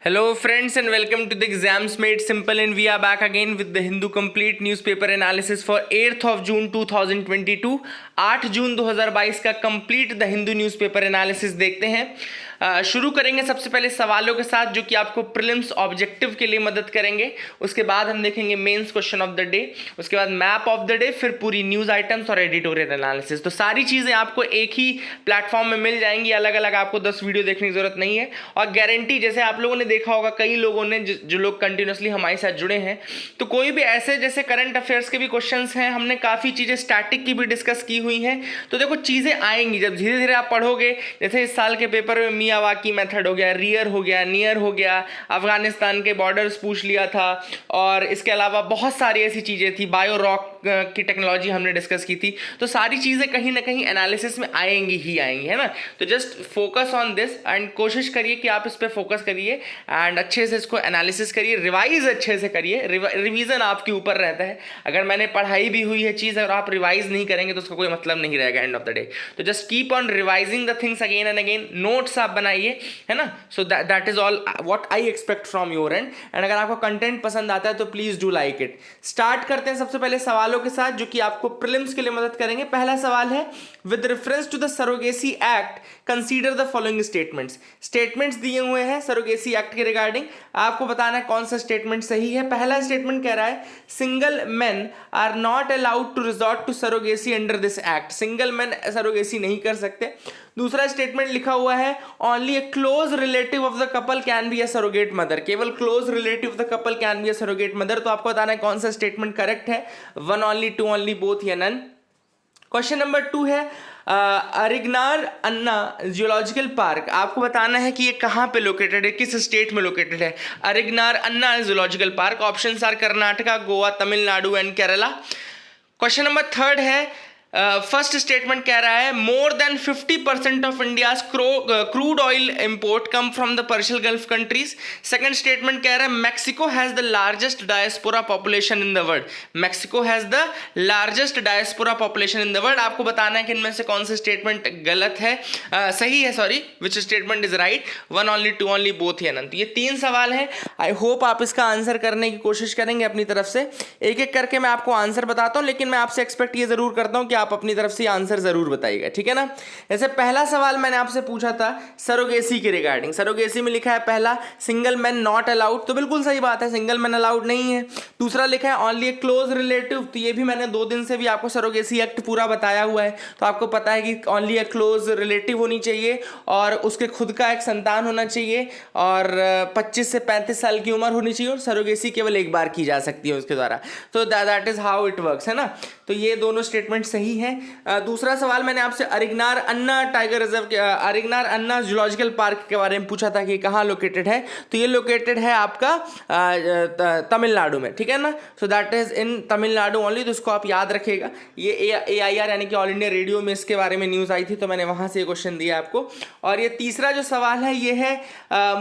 Hello friends and welcome to the Exams Made Simple, and we are back again with the Hindu Complete Newspaper Analysis for 8th of June 2022। 8 जून 2022 का complete the Hindu newspaper analysis देखते हैं। शुरू करेंगे सबसे पहले सवालों के साथ जो कि आपको प्रीलिम्स ऑब्जेक्टिव के लिए मदद करेंगे। उसके बाद हम देखेंगे mains question of the day, उसके बाद मैप ऑफ द डे, फिर पूरी न्यूज़ आइटम्स और एडिटोरियल एनालिसिस। तो सारी चीज़ें आपको एक ही प्लेटफॉर्म में मिल जाएंगी, अलग अलग आपको 10 वीडियो देखने की जरूरत नहीं है। और गारंटी, जैसे आप लोगों ने देखा होगा, कई लोगों ने जो लोग कंटिन्यूसली हमारे साथ जुड़े हैं, तो कोई भी ऐसे जैसे करंट अफेयर्स के भी क्वेश्चंस हैं, हमने काफ़ी चीज़ें स्टैटिक की भी डिस्कस की हुई हैं। तो देखो चीज़ें आएंगी जब धीरे धीरे आप पढ़ोगे। जैसे इस साल के पेपर में मियावाकी मेथड हो गया, रियर हो गया, नियर हो गया, अफगानिस्तान के बॉर्डर्स पूछ लिया था, और इसके अलावा बहुत सारी ऐसी चीज़ें थी, बायो रॉक की टेक्नोलॉजी हमने डिस्कस की थी। तो सारी चीज़ें कहीं ना कहीं एनालिसिस में आएंगी ही आएंगी, है ना। तो just focus on this and कोशिश करिए कि आप इस पर फोकस करिए एंड अच्छे से इसको एनालिसिस करिए, रिवाइज अच्छे से करिए। रिवीजन आपके ऊपर रहता है। अगर मैंने पढ़ाई भी हुई है चीज़ और आप रिवाइज नहीं करेंगे तो उसका कोई मतलब नहीं रहेगा एंड ऑफ द डे। तो just keep on revising the things again and again. Notes आप बनाइए, है ना। सो that is all what I expect from your and. And अगर आपको कंटेंट पसंद आता है तो please do like it. Start करते हैं सबसे पहले सवालों के साथ जो कि आपको प्रीलिम्स के लिए मदद करेंगे। पहला सवाल है, with reference to the surrogacy act consider the following statements. Statements दिए हुए हैं सरोगेसी एक्ट के रिगार्डिंग, आपको बताना है कौन सा स्टेटमेंट सही है। पहला स्टेटमेंट कह रहा है, single men are not allowed to resort to surrogacy under this act. Single men surrogacy नहीं कर सकते। दूसरा स्टेटमेंट लिखा हुआ है, only a close relative of the couple can be a surrogate mother. केवल close relative of the couple can be a surrogate mother. तो आपको बताना है कौन सा स्टेटमेंट करेक्ट है, one only, two only, both या नन। क्वेश्चन नंबर 2 है, अरिगनार अन्ना जियोलॉजिकल पार्क। आपको बताना है कि ये कहाँ पे लोकेटेड है, किस स्टेट में लोकेटेड है। Arignar Anna geological park. Options are Karnataka, Goa, Tamil Nadu and Kerala. Question number 3 है, फर्स्ट स्टेटमेंट कह रहा है, more than 50% of India's crude oil import come from the Persian gulf countries. Second statement कह रहा है, Mexico has the largest diaspora population in the world. Mexico has the largest diaspora population in the world. आपको बताना है कि इनमें से कौन सा स्टेटमेंट गलत है, सही है, sorry, which statement is right, one only, two only, both या नन। तो ये 3 सवाल हैं। आई होप आप इसका आंसर करने की कोशिश करेंगे अपनी तरफ से। एक एक करके मैं आपको आंसर बताता हूं, लेकिन मैं आपसे एक्सपेक्ट ये जरूर करता हूं कि आप अपनी तरफ से आंसर जरूर बताइएगा, ठीक है ना। जैसे पहला सवाल मैंने आपसे पूछा था सरोगेसी के रिगार्डिंग। सरोगेसी में लिखा है पहला, सिंगल मैन नॉट अलाउड। तो बिल्कुल सही बात है, सिंगल मैन अलाउड नहीं है। दूसरा लिखा है ओनली ए क्लोज रिलेटिव। तो ये भी मैंने 2 दिन से भी आपको सरोगेसी एक्ट पूरा बताया हुआ है। तो आपको पता है कि ओनली ए क्लोज रिलेटिव होनी चाहिए और उसके खुद का एक संतान होना चाहिए और 25 से 35 साल की उम्र होनी चाहिए और सरोगेसी केवल एक बार की जा सकती है उसके द्वारा। तो that is how it works, है ना। तो ये दोनों स्टेटमेंट सही है। दूसरा सवाल मैंने आपसे अरिगनार अन्ना टाइगर रिजर्व के, अरिगनार अन्ना जूलॉजिकल पार्क के बारे में पूछा था कि कहाँ लोकेटेड है। तो ये लोकेटेड है आपका तमिलनाडु में, ठीक है ना। सो that is in Tamil Nadu only. तो इसको आप याद रखिएगा। ये AIR यानी कि ऑल इंडिया रेडियो में इसके बारे में न्यूज़ आई थी, तो मैंने वहाँ से ये क्वेश्चन दिया आपको। और ये तीसरा जो सवाल है ये है,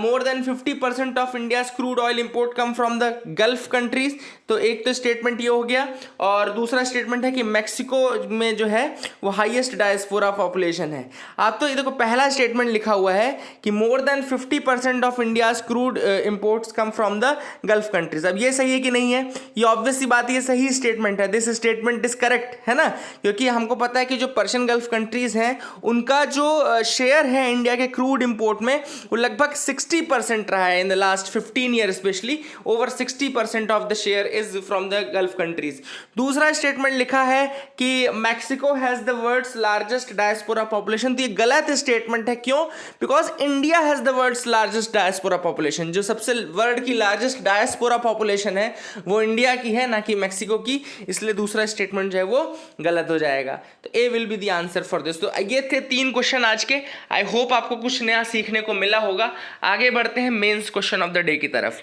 more than 50% of India's crude oil import come from the Gulf countries. तो एक तो स्टेटमेंट ये हो गया, और दूसरा स्टेटमेंट है कि मैक्सिको में जो है वो हाईएस्ट डायस्पोरा पॉपुलेशन है। आप तो ये देखो, पहला स्टेटमेंट लिखा हुआ है कि मोर than 50% of India's crude imports come from the Gulf countries. अब ये सही है कि नहीं है, ये ऑब्वियस सी बात, ये सही स्टेटमेंट है। दिस स्टेटमेंट इज करेक्ट, है ना। क्योंकि हमको पता है कि जो पर्शियन गल्फ कंट्रीज हैं उनका जो शेयर है इंडिया के क्रूड इंपोर्ट में वो लगभग 60% रहा है in the last 15 year. Specially over 60% of the share is from the Gulf countries. दूसरा स्टेटमेंट लिखा है कि Mexico has the world's largest diaspora population. तो ये गलत स्टेटमेंट है। क्यों? Because India has the world's largest diaspora population. जो सबसे वर्ल्ड की लार्जेस्ट डायस्पोरा पॉपुलेशन है वो इंडिया की है, ना कि मैक्सिको की। इसलिए दूसरा स्टेटमेंट जो है वो गलत हो जाएगा। तो A will be the answer for this. तो ये थे 3 क्वेश्चन आज के। आई होप आपको कुछ नया सीखने को मिला होगा। आगे बढ़ते हैं mains question of the day की तरफ।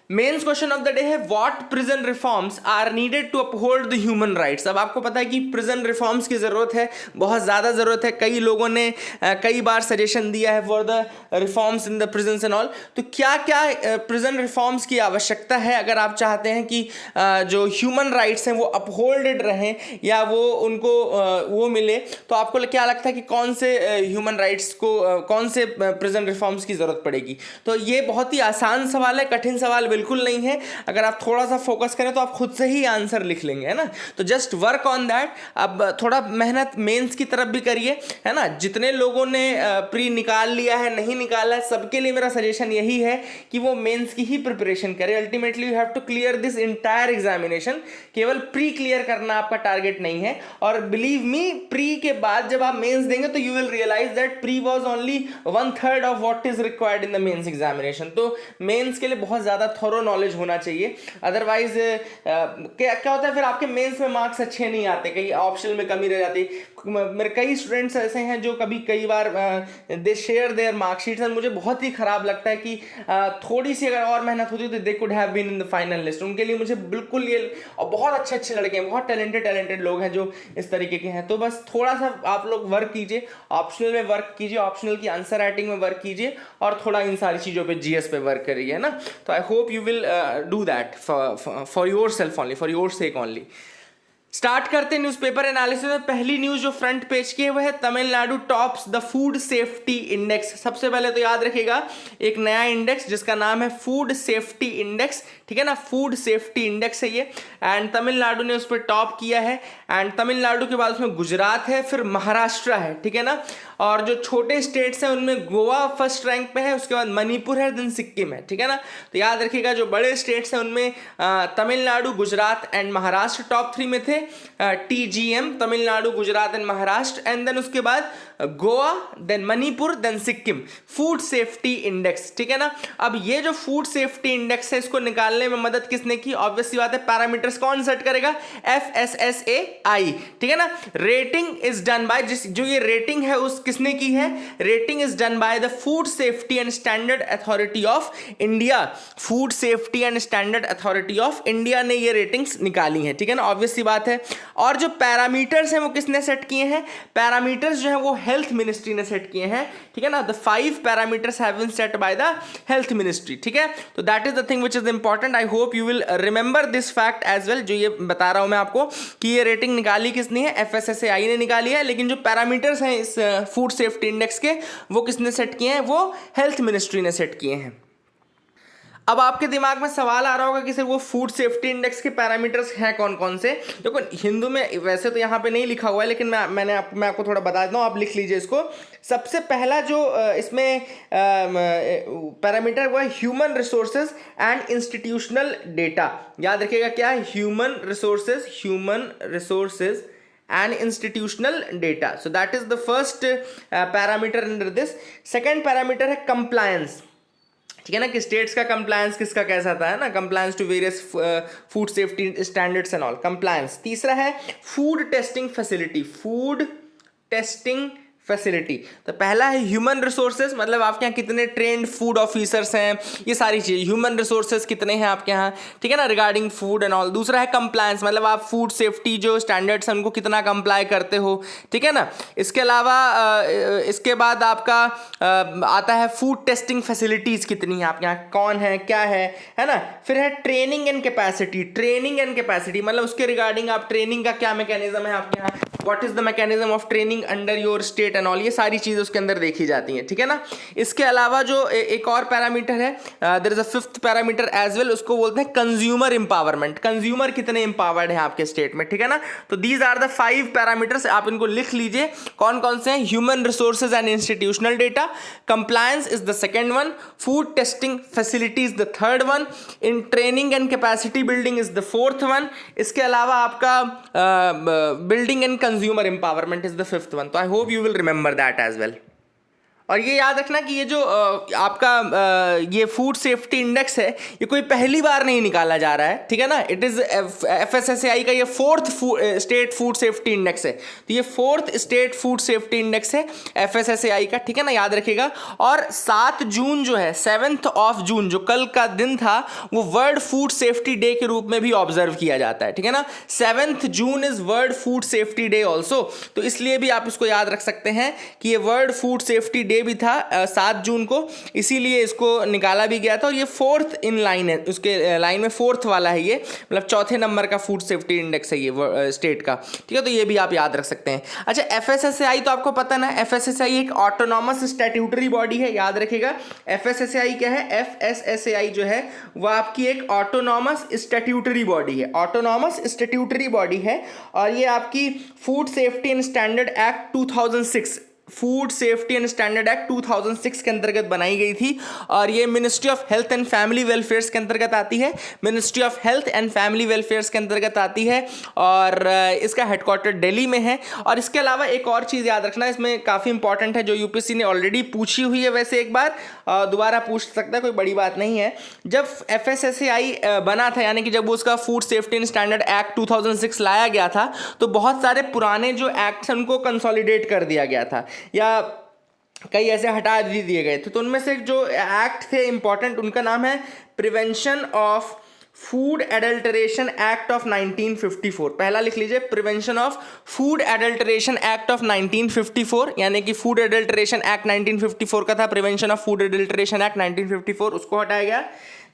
Mains question of the day है what prison reforms are needed to uphold the human rights. अब आपको पता है कि प्रिजन रिफॉर्म्स की ज़रूरत है, बहुत ज़्यादा ज़रूरत है। कई लोगों ने कई बार सजेशन दिया है for the reforms in the prisons and all. तो क्या क्या प्रिजन रिफॉर्म्स की आवश्यकता है अगर आप चाहते हैं कि जो ह्यूमन राइट्स हैं वो अपहोल्डेड रहें या वो उनको वो मिले, तो आपको क्या लगता है कि कौन से ह्यूमन राइट्स को कौन से प्रिजन रिफॉर्म्स की ज़रूरत पड़ेगी? तो ये बहुत ही आसान सवाल है, कठिन सवाल बिल्कुल नहीं है। अगर आप थोड़ा सा फोकस करें तो आप खुद से ही आंसर लिख लेंगे, है ना। तो जस्ट वर्क ऑन दैट। अब थोड़ा मेहनत मेंस की तरफ भी करिए, है ना। जितने लोगों ने प्री निकाल लिया है, नहीं निकाला है, सबके लिए मेरा सजेशन यही है कि वो मेंस की ही प्रिपरेशन करें। Ultimately you have to clear this entire examination. केवल प्री क्लियर करना आपका टारगेट नहीं है। और बिलीव मी, प्री के बाद जब आप मेंस देंगे तो you will realise that pre was only 1/3 of what is required in the mains examination. तो मेंस के लिए बहुत ज़्यादा थोरो नॉलेज होना चाहिए। अदरवाइज क्या होता है, फिर आपके मेंस में मार्क्स अच्छे नहीं आते, कहीं ऑप्शनल में कमी रह जाती। मेरे कई स्टूडेंट्स ऐसे हैं जो कई बार दे शेयर देयर मार्कशीट्स एंड मुझे बहुत ही ख़राब लगता है कि थोड़ी सी अगर और मेहनत होती तो they could have been in the final list. उनके लिए मुझे बिल्कुल ये, और बहुत अच्छे अच्छे लड़के हैं, बहुत टैलेंटेड लोग हैं जो इस तरीके के हैं। तो बस थोड़ा सा आप लोग वर्क कीजिए, ऑप्शनल में वर्क कीजिए, ऑप्शनल की आंसर राइटिंग में वर्क कीजिए और थोड़ा इन सारी चीज़ों पे जीएस पे वर्क करिए, है ना। तो I hope you will do that for your self only, for your sake only. Start करते न्यूज़पेपर एनालिसिस में। पहली न्यूज़ जो फ्रंट पेज की है वो है Tamil Nadu tops the food safety index. सबसे पहले तो याद रखिएगा एक नया इंडेक्स जिसका नाम है फूड सेफ्टी इंडेक्स, ठीक है ना। फूड सेफ्टी इंडेक्स है ये, एंड तमिलनाडु ने उस पर टॉप किया है। एंड तमिलनाडु के बाद उसमें गुजरात है, फिर महाराष्ट्र है, ठीक है ना। और जो छोटे स्टेट्स हैं उनमें गोवा फर्स्ट रैंक पे है, उसके बाद मणिपुर है, देन सिक्किम है, ठीक है ना। तो याद रखिएगा जो बड़े स्टेट्स हैं उनमें तमिलनाडु, गुजरात एंड महाराष्ट्र टॉप 3 में थे। TGM, Tamil Nadu, Gujarat and Maharashtra, and then उसके बाद Goa, then Manipur, then Sikkim. Food safety index, ठीक है ना। अब ये जो फूड सेफ्टी इंडेक्स है इसको निकालने में मदद किसने की? ऑब्वियस सी बात है, पैरामीटर्स कौन सेट करेगा? FSSAI, ठीक है ना। रेटिंग इज डन बाय, जो ये रेटिंग है उस किसने की है? Rating is done by the food safety and standard authority of India. Food safety and standard authority of India ने ये रेटिंग्स निकाली है, ठीक है ना। ऑब्वियस सी बात है। और जो पैरामीटर्स हैं वो किसने सेट किए हैं? पैरामीटर्स जो है वो हेल्थ मिनिस्ट्री ने सेट किए हैं, ठीक है ना। The 5 parameters have been set by the health ministry, ठीक है। तो that is the thing which is important. I hope you will remember this fact as well. जो ये बता रहा हूं मैं आपको कि ये रेटिंग निकाली किसने है? FSSAI ने निकाली है, लेकिन जो पैरामीटर्स हैं इस फूड सेफ्टी इंडेक्स के वो किसने सेट किए हैं? वो हेल्थ मिनिस्ट्री ने सेट किए हैं। अब आपके दिमाग में सवाल आ रहा होगा कि सर वो फूड सेफ्टी इंडेक्स के पैरामीटर्स हैं कौन कौन से? देखो हिंदू में वैसे तो यहाँ पे नहीं लिखा हुआ है, लेकिन मैं आपको थोड़ा बता देता हूँ, आप लिख लीजिए इसको। सबसे पहला जो इसमें पैरामीटर वो है human resources and institutional data. याद रखिएगा क्या है? Human resources and institutional data. So that is the first parameter under this. Second parameter है compliance, ठीक है ना, कि स्टेट्स का कंप्लायंस किसका कैसा था, है ना, compliance to various food safety standards and all, compliance. तीसरा है food testing facility, food testing facility. तो पहला है ह्यूमन रिसोर्सेज, मतलब आपके यहाँ कितने ट्रेंड फूड ऑफिसर्स हैं, ये सारी चीज़। ह्यूमन रिसोर्सेज कितने हैं आपके यहाँ, ठीक है ना, रिगार्डिंग फूड एंड ऑल। दूसरा है कंप्लायंस, मतलब आप फूड सेफ्टी जो स्टैंडर्ड्स हैं उनको कितना कंप्लाई करते हो, ठीक है ना। इसके अलावा इसके बाद आपका आता है फूड टेस्टिंग फैसिलिटीज़ कितनी है आपके यहाँ, कौन है, क्या है ना। फिर है training and capacity, training and capacity मतलब उसके रिगार्डिंग आप ट्रेनिंग का क्या मैकेनिज्म है आपके यहाँ, what is the mechanism of training under your state and all, ये सारी चीज़ें उसके अंदर देखी जाती हैं, ठीक है ना। इसके अलावा जो एक और पैरामीटर है, there is a 5th parameter as well, उसको बोलते हैं कंज्यूमर एम्पावरमेंट। कंज्यूमर कितने एम्पावर्ड हैं आपके स्टेट में, ठीक है ना। तो दीज आर द 5 पैरामीटर्स, आप इनको लिख लीजिए कौन कौन से हैं। Human resources and institutional data, compliance is the second one, food testing facility is the third one, in training and capacity building is the 4th one. इसके अलावा आपका building and consumer empowerment is the 5th one. So I hope you will remember that as well. और ये याद रखना कि ये जो आपका ये फूड सेफ्टी इंडेक्स है, ये कोई पहली बार नहीं निकाला जा रहा है, ठीक है ना। इट इज़ FSSAI का ये 4th state food safety index है। तो ये 4th state food safety index है FSSAI का, ठीक है ना, याद रखिएगा। और 7 जून जो है, 7th ऑफ जून जो कल का दिन था, वो वर्ल्ड फूड सेफ्टी डे के रूप में भी ऑब्जर्व किया जाता है, ठीक है ना। 7th June is world food safety day also, तो इसलिए भी आप इसको याद रख सकते हैं कि ये वर्ल्ड फूड सेफ्टी डे भी था 7 जून को, इसीलिए इसको निकाला भी गया था। और ये 4th इन लाइन है, उसके लाइन में 4th वाला है ये, मतलब चौथे नंबर का फूड सेफ्टी इंडेक्स है ये स्टेट का, ठीक है। तो ये भी आप याद रख सकते हैं। अच्छा, FSSAI तो आपको पता ना, FSSAI एक ऑटोनॉमस स्टैट्यूटरी बॉडी है, याद रखिएगा। FSSAI क्या है? FSSAI जो है वो आपकी एक ऑटोनॉमस स्टैट्यूटरी बॉडी है, ऑटोनॉमस स्टैट्यूटरी बॉडी है। और ये आपकी food safety and standard act 2006, food safety and standard act 2006 के अंतर्गत बनाई गई थी। और ये ministry of health and family welfares के अंतर्गत आती है, ministry of health and family welfares के अंतर्गत आती है। और इसका हेडक्वार्टर दिल्ली में है। और इसके अलावा एक और चीज़ याद रखना, इसमें काफ़ी इंपॉर्टेंट है, जो यूपीएससी ने ऑलरेडी पूछी हुई है, वैसे एक बार दोबारा पूछ सकता है, कोई बड़ी बात नहीं है। जब FSSAI बना था, यानी कि जब उसका food safety and standard act 2006 लाया गया था, तो बहुत सारे पुराने जो एक्ट्स हैं उनको कंसोलिडेट कर दिया गया था, या कई ऐसे हटा दिए गए थे। तो उनमें से जो एक्ट थे इंपॉर्टेंट, उनका नाम है prevention of food adulteration act of 1954। पहला लिख लीजिए, prevention of food adulteration act of 1954, यानी कि फूड एडल्टरेशन एक्ट 1954 का था, prevention of food adulteration act 1954, उसको हटाया गया।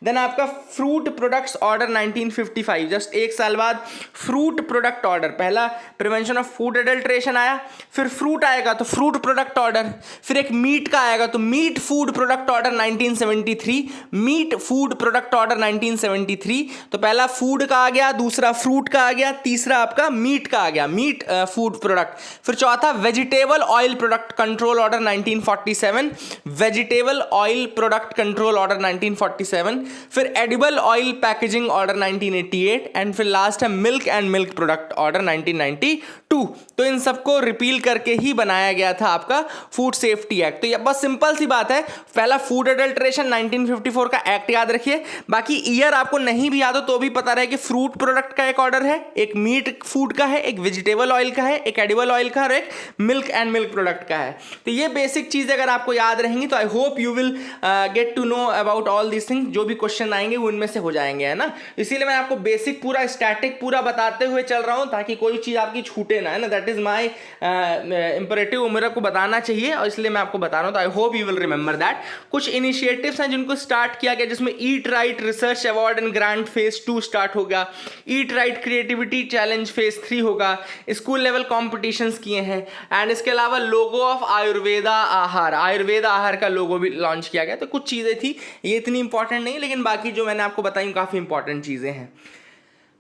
देन आपका फ्रूट प्रोडक्ट्स ऑर्डर 1955, जस्ट एक साल बाद फ्रूट प्रोडक्ट ऑर्डर, पहला प्रिवेंशन ऑफ फूड एडल्ट्रेशन आया, फिर फ्रूट आएगा तो फ्रूट प्रोडक्ट ऑर्डर, फिर एक मीट का आएगा तो meat food product order 1973, meat food product order 1973। तो पहला फूड का आ गया, दूसरा फ्रूट का आ गया, तीसरा आपका मीट का आ गया, मीट फूड प्रोडक्ट। फिर चौथा vegetable oil product control order 1947, vegetable oil product control order 1947। फिर edible oil packaging order 1988 and फिर लास्ट है milk and milk product order 1992। तो इन सबको रिपील करके ही बनाया गया था आपका फूड सेफ्टी एक्ट। तो ये बस सिंपल सी बात है, पहला फूड एडल्ट्रेशन 1954 का एक्ट याद रखिए, बाकी ईयर आपको नहीं भी याद हो तो भी पता रहे कि फ्रूट प्रोडक्ट का एक ऑर्डर है, एक मीट फूड का है, एक वेजिटेबल ऑयल का है, एक एडिबल ऑयल का है और एक मिल्क एंड मिल्क प्रोडक्ट का है। तो ये बेसिक चीजें अगर आपको याद रहेंगी तो I hope you will get to know about all this things. जो भी क्वेश्चन आएंगे वो उनमें से हो जाएंगे, है ना। इसीलिए मैं आपको बेसिक पूरा स्टैटिक पूरा बताते हुए चल रहा हूं ताकि कोई चीज आपकी छूटे ना, है ना। दैट इज माय इंपरेटिव, मेरे को बताना चाहिए और इसलिए मैं आपको बता रहा हूं। तो I hope you will remember that. कुछ इनिशिएटिव्स हैं जिनको स्टार्ट किया गया, जिसमें eat right research award and grant phase 2 start होगा, eat right creativity challenge phase 3 होगा, स्कूल लेवल कॉम्पिटिशन्स किए हैं, एंड इसके अलावा लोगो ऑफ आयुर्वेदा आहार, आयुर्वेदा आहार का लोगो भी लॉन्च किया गया। तो कुछ चीजें थी, ये इतनी इंपॉर्टेंट नहीं, लेकिन बाकी जो मैंने आपको बताई काफी इंपॉर्टेंट चीजें हैं।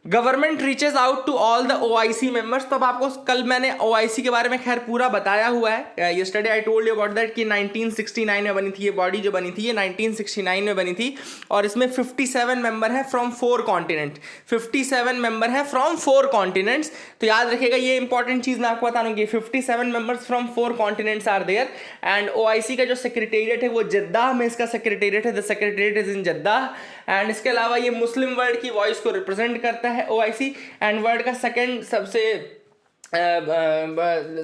Government reaches out to all the OIC members. तो अब आपको कल मैंने OIC के बारे में खैर पूरा बताया हुआ है, yesterday I told you about that कि 1969 में बनी थी ये बॉडी, जो बनी थी ये 1969 में बनी थी। और इसमें 57 मेंबर हैं फ्रॉम 4 कॉन्टिनेंट, 57 मेंबर हैं फ्रॉम 4 कॉन्टिनेंट्स। तो याद रखिएगा, ये इंपॉर्टेंट चीज मैं आपको बता दूंगी, 57 members from 4 continents are there. And OIC का जो सेक्रेटेरिएट है वो जद्दाह में इसका सेक्रेटेरिएट है, the secretariat is in Jeddah. And इसके अलावा ये मुस्लिम वर्ल्ड की वॉइस को रिप्रेजेंट करता है OIC, एंड वर्ल्ड का सेकंड सबसे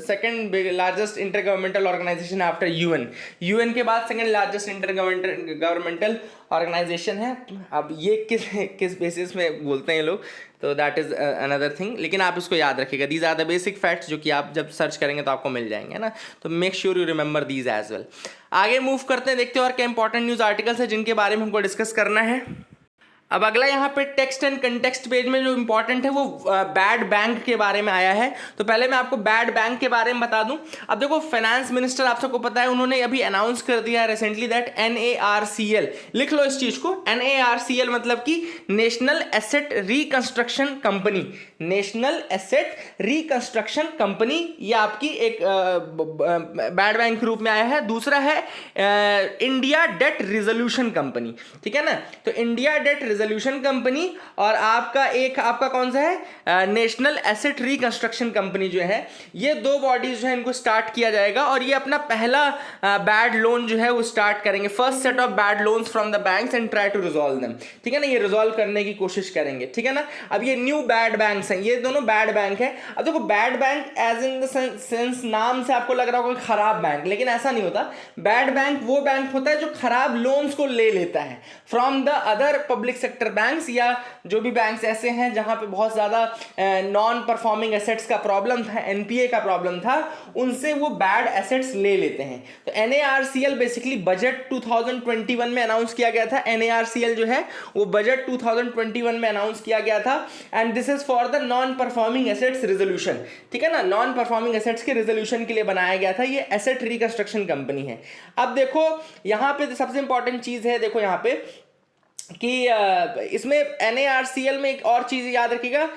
second largest inter governmental organisation after UN के बाद second largest inter governmental organisation है। अब ये किस बेसिस में बोलते हैं लोग, तो दैट इज अनदर थिंग, लेकिन आप इसको याद रखिएगा। These are the basic facts जो कि आप जब सर्च करेंगे तो आपको मिल जाएंगे, ना। तो make sure you remember these as well. आगे मूव करते हैं, देखते हैं और क्या इंपॉर्टेंट न्यूज आर्टिकल्स है जिनके बारे में हमको डिस्कस करना है। अब अगला यहाँ पे टेक्स्ट एंड कंटेक्स्ट पेज में जो इंपॉर्टेंट है वो बैड बैंक के बारे में आया है। तो पहले मैं आपको बैड बैंक के बारे में बता दूं। अब देखो, फाइनेंस मिनिस्टर आप सबको पता है, उन्होंने अभी अनाउंस कर दिया है रिसेंटली दैट NARCL, लिख लो इस चीज को, NARCL मतलब कि national asset reconstruction company, national asset reconstruction company, ये आपकी एक बैड बैंक के रूप में आया है। दूसरा है इंडिया डेट रिजोल्यूशन कंपनी, ठीक है ना। तो इंडिया डेट रेजोल्यूशन कंपनी और आपका कौन सा है, नेशनल एसेट रिकंस्ट्रक्शन कंपनी जो है, ये दो बॉडीज जो है इनको स्टार्ट किया जाएगा और ये अपना पहला बैड लोन जो है वो स्टार्ट करेंगे, first set of bad loans from the banks and try to resolve them, ठीक है ना, ये रिजॉल्व करने की कोशिश करेंगे, ठीक है ना। अब ये न्यू बैड बैंक्स हैं, ये दोनों बैड बैंक है। अब देखो bad bank as in the sense नाम से आपको लग रहा होगा खराब बैंक, लेकिन ऐसा नहीं होता। बैड बैंक वो बैंक होता है जो खराब लोन्स को ले लेता है from the other public sector banks, या जो भी बैंक्स ऐसे हैं जहां पे बहुत ज्यादा नॉन परफॉर्मिंग एसेट्स का प्रॉब्लम था, एनपीए का प्रॉब्लम था, उनसे वो बैड एसेट्स ले लेते हैं। तो एनएआरसीएल बेसिकली बजट 2021 में अनाउंस किया गया था, एनएआरसीएल जो है वो बजट 2021 में अनाउंस किया गया था and this is for the non performing assets resolution, ठीक है ना, नॉन परफॉर्मिंग एसेट्स के रिजोल्यूशन के लिए बनाया गया था। ये एसेट रिकंस्ट्रक्शन कंपनी है। अब देखो यहां पे सबसे इंपॉर्टेंट चीज है, देखो यहां पे कि इसमें एनएआरसीएल में एक और चीज याद रखिएगा,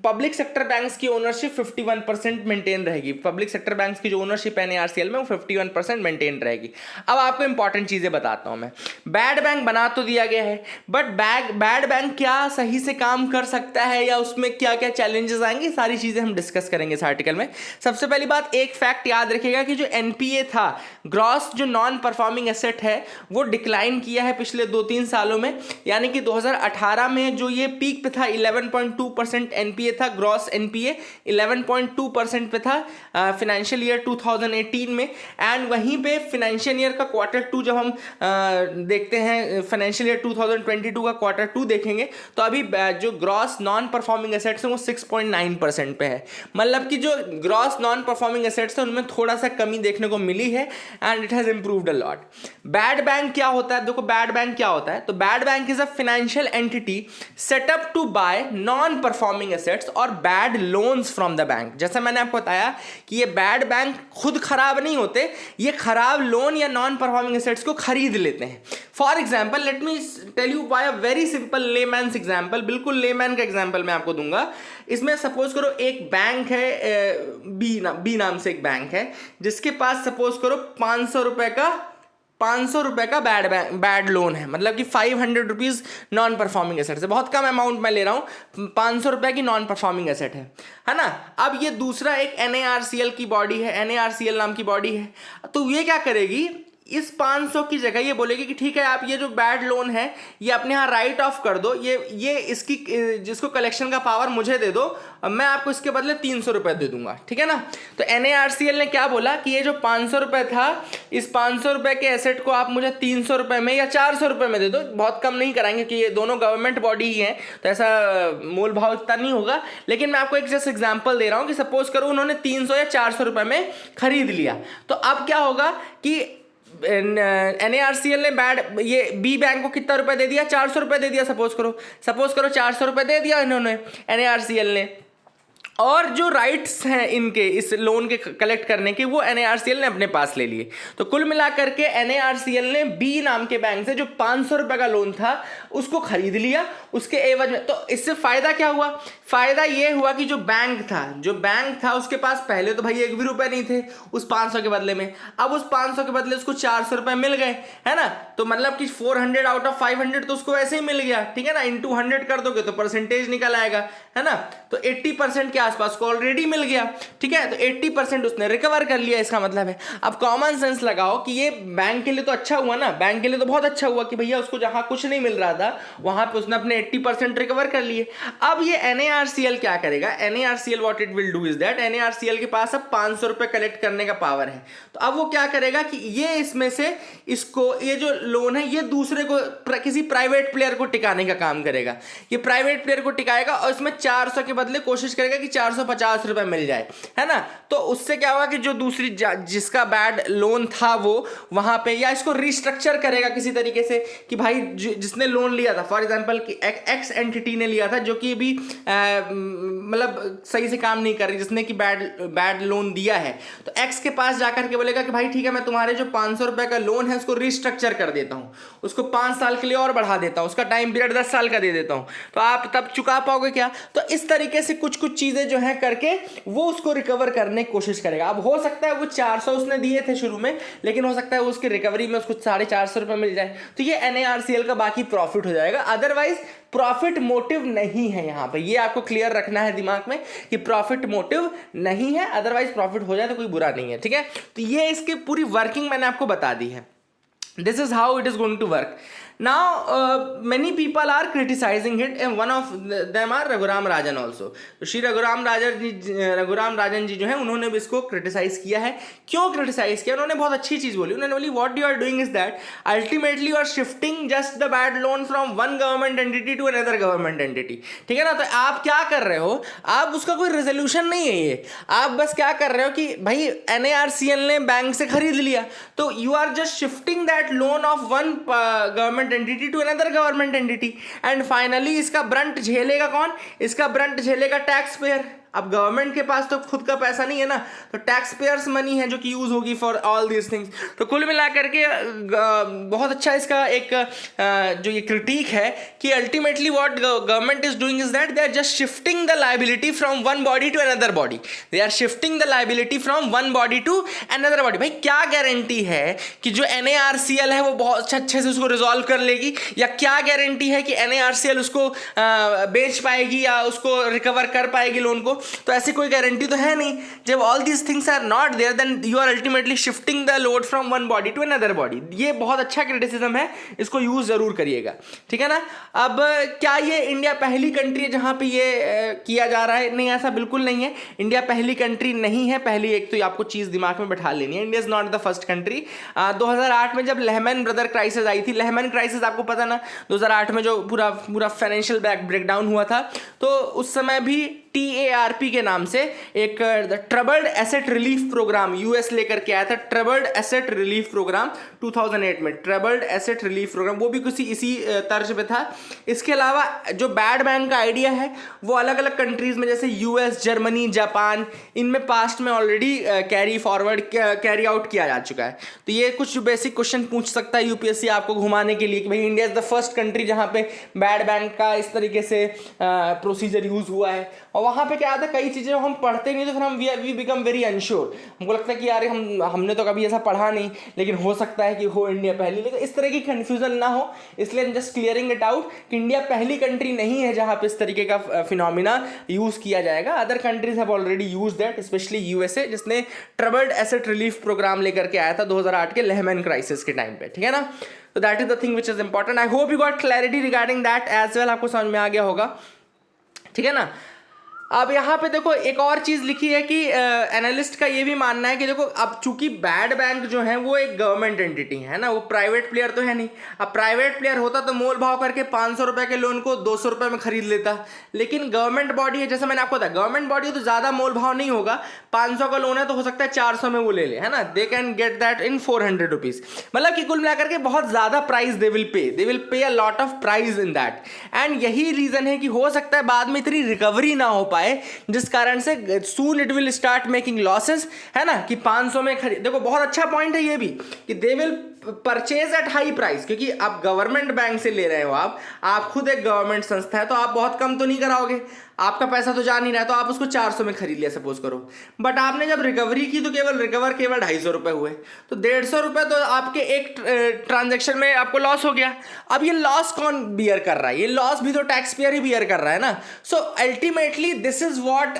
पब्लिक सेक्टर बैंक्स की ओनरशिप 51% मेंटेन रहेगी। पब्लिक सेक्टर बैंक्स की जो ओनरशिप है एनएआरसीएल में वो 51% मेंटेन रहेगी। अब आपको इंपॉर्टेंट चीजें बताता हूं मैं। बैड बैंक बना तो दिया गया है, बट बैड बैंक क्या सही से काम कर सकता है या उसमें क्या क्या चैलेंजेस आएंगे, सारी चीजें हम डिस्कस करेंगे इस आर्टिकल में। सबसे पहली बात, एक फैक्ट याद रखिएगा कि जो एनपीए था, ग्रॉस जो नॉन परफॉर्मिंग एसेट है, वो डिक्लाइन किया है पिछले 2-3 सालों में, यानी कि 2018 में जो ये पीक पे था 11.2% एनपीए था, ग्रॉस एनपीए 11.2% पे था फाइनेंशियल ईयर 2018 में, एंड वहीं पे फाइनेंशियल ईयर का Q2 जब हम देखते हैं, फाइनेंशियल ईयर 2022 का Q2 देखेंगे तो अभी जो ग्रॉस नॉन परफॉर्मिंग एसेट्स हैं वो 6.9% पे है। मतलब कि जो ग्रॉस नॉन परफॉर्मिंग एसेट्स हैं उनमें थोड़ा सा कमी देखने को मिली है and it has improved a lot. Bad bank क्या होता है, देखो बैड बैंक क्या होता है, तो bad bank is a financial entity set up to buy non performing assets और bad loans from the bank. जैसा मैंने आपको बताया कि ये बैड बैंक खुद खराब नहीं होते, ये खराब लोन या नॉन परफॉर्मिंग एसेट्स को खरीद लेते हैं। For example let me tell you by a very simple layman's example, बिल्कुल लेमैन का एग्जाम्पल मैं आपको दूंगा। इसमें सपोज करो एक बैंक है, बी नाम से एक बैंक है, जिसके पास सपोज करो 500 रुपए का बैड लोन है, मतलब कि 500 रुपीज नॉन परफॉर्मिंग एसेट है, बहुत कम अमाउंट मैं ले रहा हूं, 500 रुपए की नॉन परफॉर्मिंग एसेट है ना। अब ये दूसरा एक एनएआरसीएल की बॉडी है, एनएआरसीएल नाम की बॉडी है, तो ये क्या करेगी, इस 500 की जगह ये बोलेगी कि ठीक है आप ये जो बैड लोन है ये अपने यहाँ राइट ऑफ कर दो, ये इसकी जिसको कलेक्शन का पावर मुझे दे दो, मैं आपको इसके बदले 300 रुपए दे दूंगा, ठीक है ना। तो एनएआरसीएल ने क्या बोला कि ये जो 500 रुपए था, इस 500 रुपए के एसेट को आप मुझे 300 रुपए में या 400 रुपए में दे दो, बहुत कम नहीं कराएंगे कि ये दोनों गवर्नमेंट बॉडी ही है तो ऐसा मोल भाव इतना नहीं होगा, लेकिन मैं आपको एक जस्ट एग्जाम्पल दे रहा हूं कि सपोज करो उन्होंने 300 या 400 रुपए में खरीद लिया, तो अब क्या होगा कि एनएआरसीएल ने ये बी बैंक को कितना रुपए दे दिया, 400 रुपए दे दिया, सपोज करो 400 रुपए दे दिया इन्होंने एनएआरसीएल ने, और जो राइट्स हैं इनके इस लोन के कलेक्ट करने के वो एनएआरसीएल ने अपने पास ले लिए। तो कुल मिलाकर के एनएआरसीएल ने बी नाम के बैंक से जो 500 रुपए का लोन था उसको खरीद लिया उसके एवज में। तो इससे फायदा क्या हुआ, फायदा ये हुआ कि जो बैंक था उसके पास पहले तो भाई 1 भी रुपए नहीं थे उस 500 के बदले में, अब उस 500 के बदले उसको 400 रुपए मिल गए, है ना। तो मतलब कि 400 आउट ऑफ 500 तो उसको वैसे ही मिल गया, ठीक है ना। इंटू 100 कर दोगे तो परसेंटेज निकल आएगा, है ना। तो 80% के आसपास को ऑलरेडी मिल गया, ठीक है। तो 80% उसने रिकवर कर लिया, इसका मतलब है। अब कॉमन सेंस लगाओ कि ये बैंक के लिए तो अच्छा हुआ ना, बैंक के लिए तो बहुत अच्छा हुआ कि भैया उसको जहां कुछ नहीं मिल रहा था वहां पे उसने अपने 80% रिकवर कर लिए। अब ये एनएआरसीएल क्या करेगा, NARCL what it will do is that NARCL के पास अब 500 रुपए कलेक्ट करने का पावर है। तो अब वो क्या करेगा कि ये इसमें से इसको ये जो लोन है ये दूसरे को किसी प्राइवेट प्लेयर को टिकाने का काम करेगा। ये प्राइवेट प्लेयर को टिकाएगा और इसमें 400 के बदले कोशिश करेगा कि 450 रुपए मिल जाए, है ना। तो उससे क्या होगा कि जो दूसरी जिसका बैड लोन था वो वहां पे, या इसको रिस्ट्रक्चर करेगा किसी तरीके से कि भाई जिसने लोन लिया था, फॉर एग्जांपल कि एक्स एंटिटी ने लिया था जो कि अभी मतलब सही से काम नहीं कर रही, जिसने कि बैड लोन दिया है, तो एक्स के पास जाकर के बोलेगा कि भाई ठीक है मैं तुम्हारे जो 500 रुपए का लोन है उसको रिस्ट्रक्चर कर देता हूं, उसको 5 साल के लिए और बढ़ा देता हूं, उसका टाइम पीरियड 10 साल का दे देता हूं, तो आप तब चुका पाओगे क्या। तो इस तरीके से कुछ चीजें चीज़ें जो है करके वो उसको रिकवर करने की कोशिश करेगा। अब हो सकता है वो 400 उसने दिए थे शुरू में, लेकिन हो सकता है उसकी रिकवरी में उसको 450 रुपये मिल जाए, तो ये NARCL का बाकी प्रॉफिट हो जाएगा। अदरवाइज प्रॉफिट मोटिव नहीं है यहाँ पे, ये आपको क्लियर रखना है दिमाग में कि प्रॉफिट मोटिव नहीं है, अदरवाइज प्रॉफिट हो जाए तो कोई बुरा नहीं है, ठीक है। तो ये इसकी पूरी वर्किंग मैंने आपको बता दी है। This is how it is going to work. Now, many people are criticizing it, and one of them are Raghuram Rajan also. तो श्री रघुराम राजन जी जो है उन्होंने भी इसको क्रिटिसाइज किया है। क्यों क्रिटिसाइज किया? उन्होंने बहुत अच्छी चीज़ बोली। उन्होंने बोली what you are doing is that ultimately you are shifting just the bad loan from one government entity to another government entity, ठीक है ना। तो आप क्या कर रहे हो, आप उसका कोई रेजोल्यूशन नहीं है ये, आप बस क्या कर रहे हो कि भाई NARCL ने बैंक से खरीद लिया, तो you are just shifting that loan of one government entity to another government entity, and finally इसका ब्रंट झेलेगा कौन? इसका ब्रंट झेलेगा टैक्स पेयर। अब गवर्नमेंट के पास तो खुद का पैसा नहीं है ना, तो टैक्स पेयर्स मनी है जो कि यूज होगी फॉर ऑल दीज थिंग्स। तो कुल मिला करके बहुत अच्छा इसका एक जो ये क्रिटिक है कि ultimately what government is doing is that they are just shifting the liability from one body to another body, they are shifting the liability from one body to another body. भाई क्या guarantee है कि जो NARCL है वो बहुत अच्छे से उसको रिजॉल्व कर लेगी, या क्या गारंटी है कि NARCL उसको बेच पाएगी या उसको रिकवर कर पाएगी लोन को? तो ऐसी कोई गारंटी तो है नहीं। जब all these things are not there then you are ultimately shifting the load from one body to another body. ये बहुत अच्छा क्रिटिसिज्म है, इसको यूज जरूर करिएगा, ठीक है ना। अब क्या ये इंडिया पहली कंट्री है जहां पे ये किया जा रहा है? नहीं, ऐसा बिल्कुल नहीं है। इंडिया पहली कंट्री नहीं है। पहली एक तो आपको चीज दिमाग में बैठा लेनी है, India is not the first country. 2008 में जब लेहमैन ब्रदर क्राइसिस आई थी, लेहमैन क्राइसिस आपको पता ना 2008 में जो पूरा फाइनेंशियल ब्रेकडाउन हुआ था, तो उस समय भी TARP के नाम से एक troubled asset relief program US लेकर के आया था। ट्रबल्ड एसेट रिलीफ प्रोग्राम 2008 में, ट्रबल्ड एसेट रिलीफ प्रोग्राम, वो भी किसी इसी तर्ज पे था। इसके अलावा जो बैड बैंक का आइडिया है वो अलग अलग कंट्रीज में जैसे US, जर्मनी, जापान, इनमें पास्ट में ऑलरेडी कैरी आउट किया जा चुका है। तो ये कुछ बेसिक क्वेश्चन पूछ सकता है UPSC आपको घुमाने के लिए कि भाई India is the first country जहां पे बैड बैंक का इस तरीके से प्रोसीजर यूज हुआ है। और वहाँ पे क्या आता है, कई चीज़ें हम पढ़ते नहीं तो फिर हम वी बिकम वेरी अनश्योर। हमको लगता है कि यार हमने तो कभी ऐसा पढ़ा नहीं, लेकिन हो सकता है कि हो इंडिया पहली। लेकिन इस तरह की कन्फ्यूजन ना हो, इसलिए हम जस्ट क्लियरिंग इट आउट कि इंडिया पहली कंट्री नहीं है जहाँ पे इस तरीके का फिनोमिना यूज़ किया जाएगा। Other countries have already use that, specially USA जिसने ट्रबल्ड एसेट रिलीफ प्रोग्राम लेकर के आया था 2008 के लेहमैन क्राइसिस के टाइम पे, ठीक है ना। तो that is the thing which is important. I hope you got clarity regarding that as well, आपको समझ में आ गया होगा, ठीक है ना। अब यहाँ पे देखो एक और चीज़ लिखी है कि एनालिस्ट का ये भी मानना है कि देखो अब चूंकि बैड बैंक जो है वो एक गवर्नमेंट एंटिटी है ना, वो प्राइवेट प्लेयर तो है नहीं। अब प्राइवेट प्लेयर होता तो मोल भाव करके 500 रुपये के लोन को 200 रुपये में खरीद लेता, लेकिन गवर्नमेंट बॉडी है, जैसे मैंने आपको बताया गवर्नमेंट बॉडी तो ज़्यादा मोल भाव नहीं होगा। 500 का लोन है तो हो सकता है 400 में वो ले ले, है ना, they can get that in 400 rupees. मतलब कि कुल मिलाकर के बहुत ज़्यादा price they will pay a lot of price in that, and यही रीज़न है कि हो सकता है बाद में इतनी रिकवरी ना हो पाए, जिस कारण से soon it will start making losses, है ना, कि 500 में खरीद। देखो बहुत अच्छा पॉइंट है ये भी कि they will purchase at high price, क्योंकि आप गवर्नमेंट बैंक से ले रहे हो, आप खुद एक गवर्नमेंट संस्था है, तो आप बहुत कम तो नहीं कराओगे, आपका पैसा तो जा नहीं रहा है, तो आप उसको 400 में खरीद लिया सपोज करो। बट आपने जब रिकवरी की तो केवल 250 रुपए हुए, तो 150 रुपए तो आपके एक ट्रांजेक्शन में आपको लॉस हो गया। अब ये लॉस कौन बियर कर रहा है? ये लॉस भी तो टैक्स पेयर ही बियर कर रहा है ना। So ultimately this is what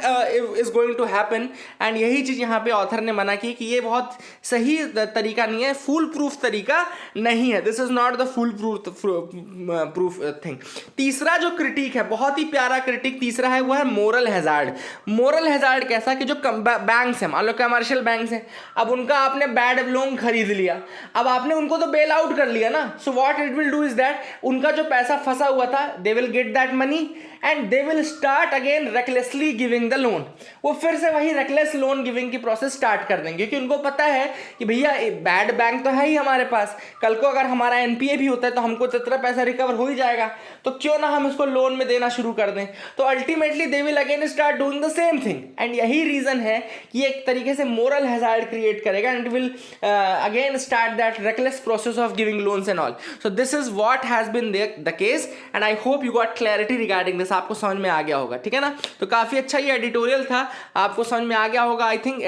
is going to happen, and यही चीज यहाँ पे ऑथर ने मना की कि ये बहुत सही तरीका नहीं है, फुल प्रूफ तरीका नहीं है। This is not the full proof thing. तीसरा जो क्रिटिक है, बहुत ही प्यारा क्रिटिक तीसरा है, वो है मोरल हैजार्ड। मोरल हैजार्ड कैसा कि जो बैंक्स हैं, मान लो कमर्शियल बैंक्स हैं, अब उनका आपने बैड लोन खरीद लिया, अब आपने उनको तो बेल आउट कर लिया ना। So what it will do is that उनका जो पैसा फंसा हुआ था, they will get that money and they will start again recklessly giving the loan. वो फिर से वही रेकलेस लोन गिविंग की प्रोसेस स्टार्ट कर देंगे, क्योंकि उनको पता है कि भैया बैड बैंक तो है ही हमारे पास, कल को अगर हमारा NPA भी होता है तो हमको इतना पैसा रिकवर हो ही जाएगा, तो क्यों ना हम इसको लोन में देना शुरू कर दें। तो ultimately ultimately they will again start doing the same thing, and यही रीजन है कि एक तरीके से मोरल हैजार्ड क्रिएट करेगा and will again start that reckless process of giving loans and all. So this is what has been the case and I hope you got clarity regarding this. आपको समझ में आ गया होगा, ठीक है ना. तो काफी अच्छा ये एडिटोरियल था, आपको समझ में आ गया होगा आई थिंक.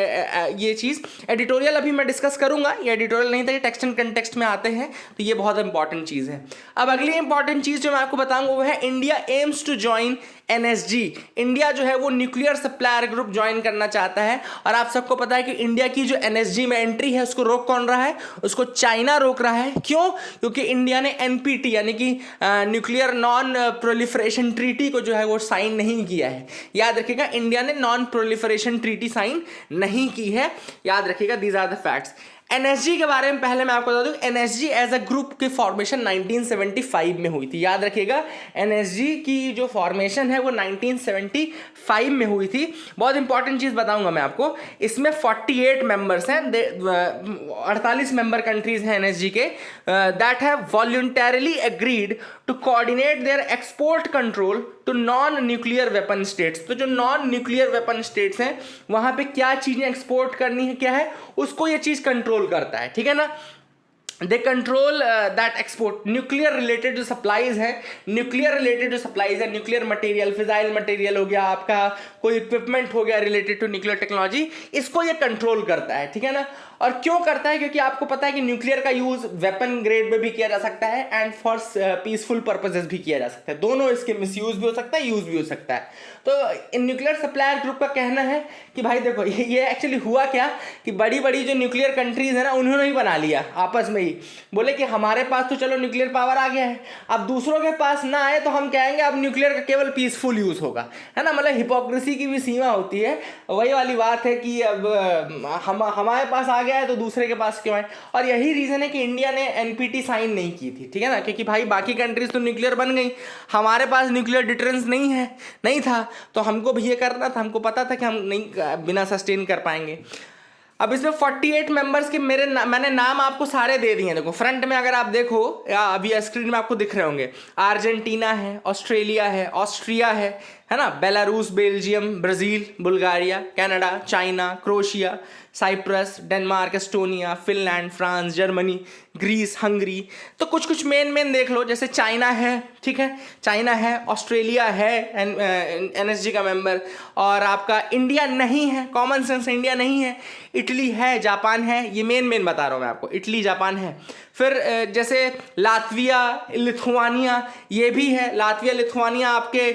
ये चीज एडिटोरियल अभी मैं डिस्कस करूंगा, ये एडिटोरियल नहीं था, ये टेक्स्ट एंड कंटेक्स्ट में आते हैं, तो ये बहुत इंपॉर्टेंट चीज है. अब अगली इंपॉर्टेंट चीज जो मैं आपको बताऊंगा वो है India aims to join NSG. India जो है वो न्यूक्लियर सप्लायर ग्रुप ज्वाइन करना चाहता है, और आप सबको पता है कि इंडिया की जो NSG में एंट्री है उसको रोक कौन रहा है? उसको चाइना रोक रहा है. क्यों? क्योंकि इंडिया ने NPT यानी कि न्यूक्लियर नॉन प्रोलिफरेशन ट्रीटी को जो है वो साइन नहीं किया है. याद रखिएगा, इंडिया ने नॉन प्रोलिफरेशन ट्रीटी साइन नहीं की है, याद रखिएगा. These are the facts. NSG के बारे में पहले मैं आपको बता दूं, NSG एज अ ग्रुप की फॉर्मेशन 1975 में हुई थी. याद रखिएगा, NSG की जो फॉर्मेशन है वो 1975 में हुई थी. बहुत इंपॉर्टेंट चीज बताऊंगा मैं आपको, इसमें 48 मेंबर्स हैं, 48 मेंबर कंट्रीज हैं NSG के, that have voluntarily agreed to coordinate their export control to non nuclear weapon states. तो जो नॉन न्यूक्लियर वेपन स्टेट्स हैं वहां पे क्या चीजें एक्सपोर्ट करनी है, क्या है, उसको ये चीज कंट्रोल करता है, ठीक है ना. They control that export. Nuclear related जो सप्लाईज है, न्यूक्लियर मटेरियल, फिजाइल मटेरियल हो गया, आपका कोई इक्विपमेंट हो गया रिलेटेड टू न्यूक्लियर टेक्नोलॉजी, इसको ये कंट्रोल करता है, ठीक है ना. और क्यों करता है? क्योंकि आपको पता है कि न्यूक्लियर का यूज वेपन ग्रेड में भी किया जा सकता है एंड फॉर पीसफुल पर्पसेस भी किया जा सकता है. दोनों इसके मिसयूज भी हो सकता है, यूज भी हो सकता है. तो न्यूक्लियर सप्लायर ग्रुप का कहना है कि भाई देखो, ये एक्चुअली हुआ क्या कि बड़ी बड़ी जो न्यूक्लियर कंट्रीज है ना, उन्होंने ही बना लिया आपस में ही. बोले कि हमारे पास तो चलो न्यूक्लियर पावर आ गया है, अब दूसरों के पास ना आए तो हम कहेंगे अब न्यूक्लियर का केवल पीसफुल यूज होगा, है ना. मतलब हिपोक्रेसी की भी सीमा होती है. वही वाली बात है कि अब हमारे पास आ गया है तो दूसरे के पास क्यों आए. और यही रीजन है कि इंडिया ने NPT साइन नहीं की थी, ठीक है ना. क्योंकि भाई बाकी कंट्रीज तो न्यूक्लियर बन गई, हमारे पास न्यूक्लियर डिटरेंस नहीं था, तो हमको भी ये करना था. हमको पता था कि हम नहीं बिना सस्टेन कर पाएंगे. अब इसमें 48 मेंबर्स के मैंने नाम आपको सारे दे दिए हैं. देखो फ्रंट में अगर आप देखो, या अभी स्क्रीन में आपको दिख रहे होंगे, अर्जेंटीना है, ऑस्ट्रेलिया है, ऑस्ट्रिया है ना, Belarus, Belgium, Brazil, Bulgaria, Canada, China, Croatia, Cyprus, Denmark, Estonia, Finland, France, Germany, Greece, Hungary. तो कुछ मेन देख लो. जैसे चाइना है, ठीक है, चाइना है, ऑस्ट्रेलिया है NSG का मेंबर, और आपका इंडिया नहीं है, कॉमन सेंस इंडिया नहीं है. इटली है, जापान है, ये मेन बता रहा हूँ मैं आपको, इटली, जापान है. फिर जैसे लातविया, लिथुआनिया, ये भी है. लातविया, लिथुआनिया आपके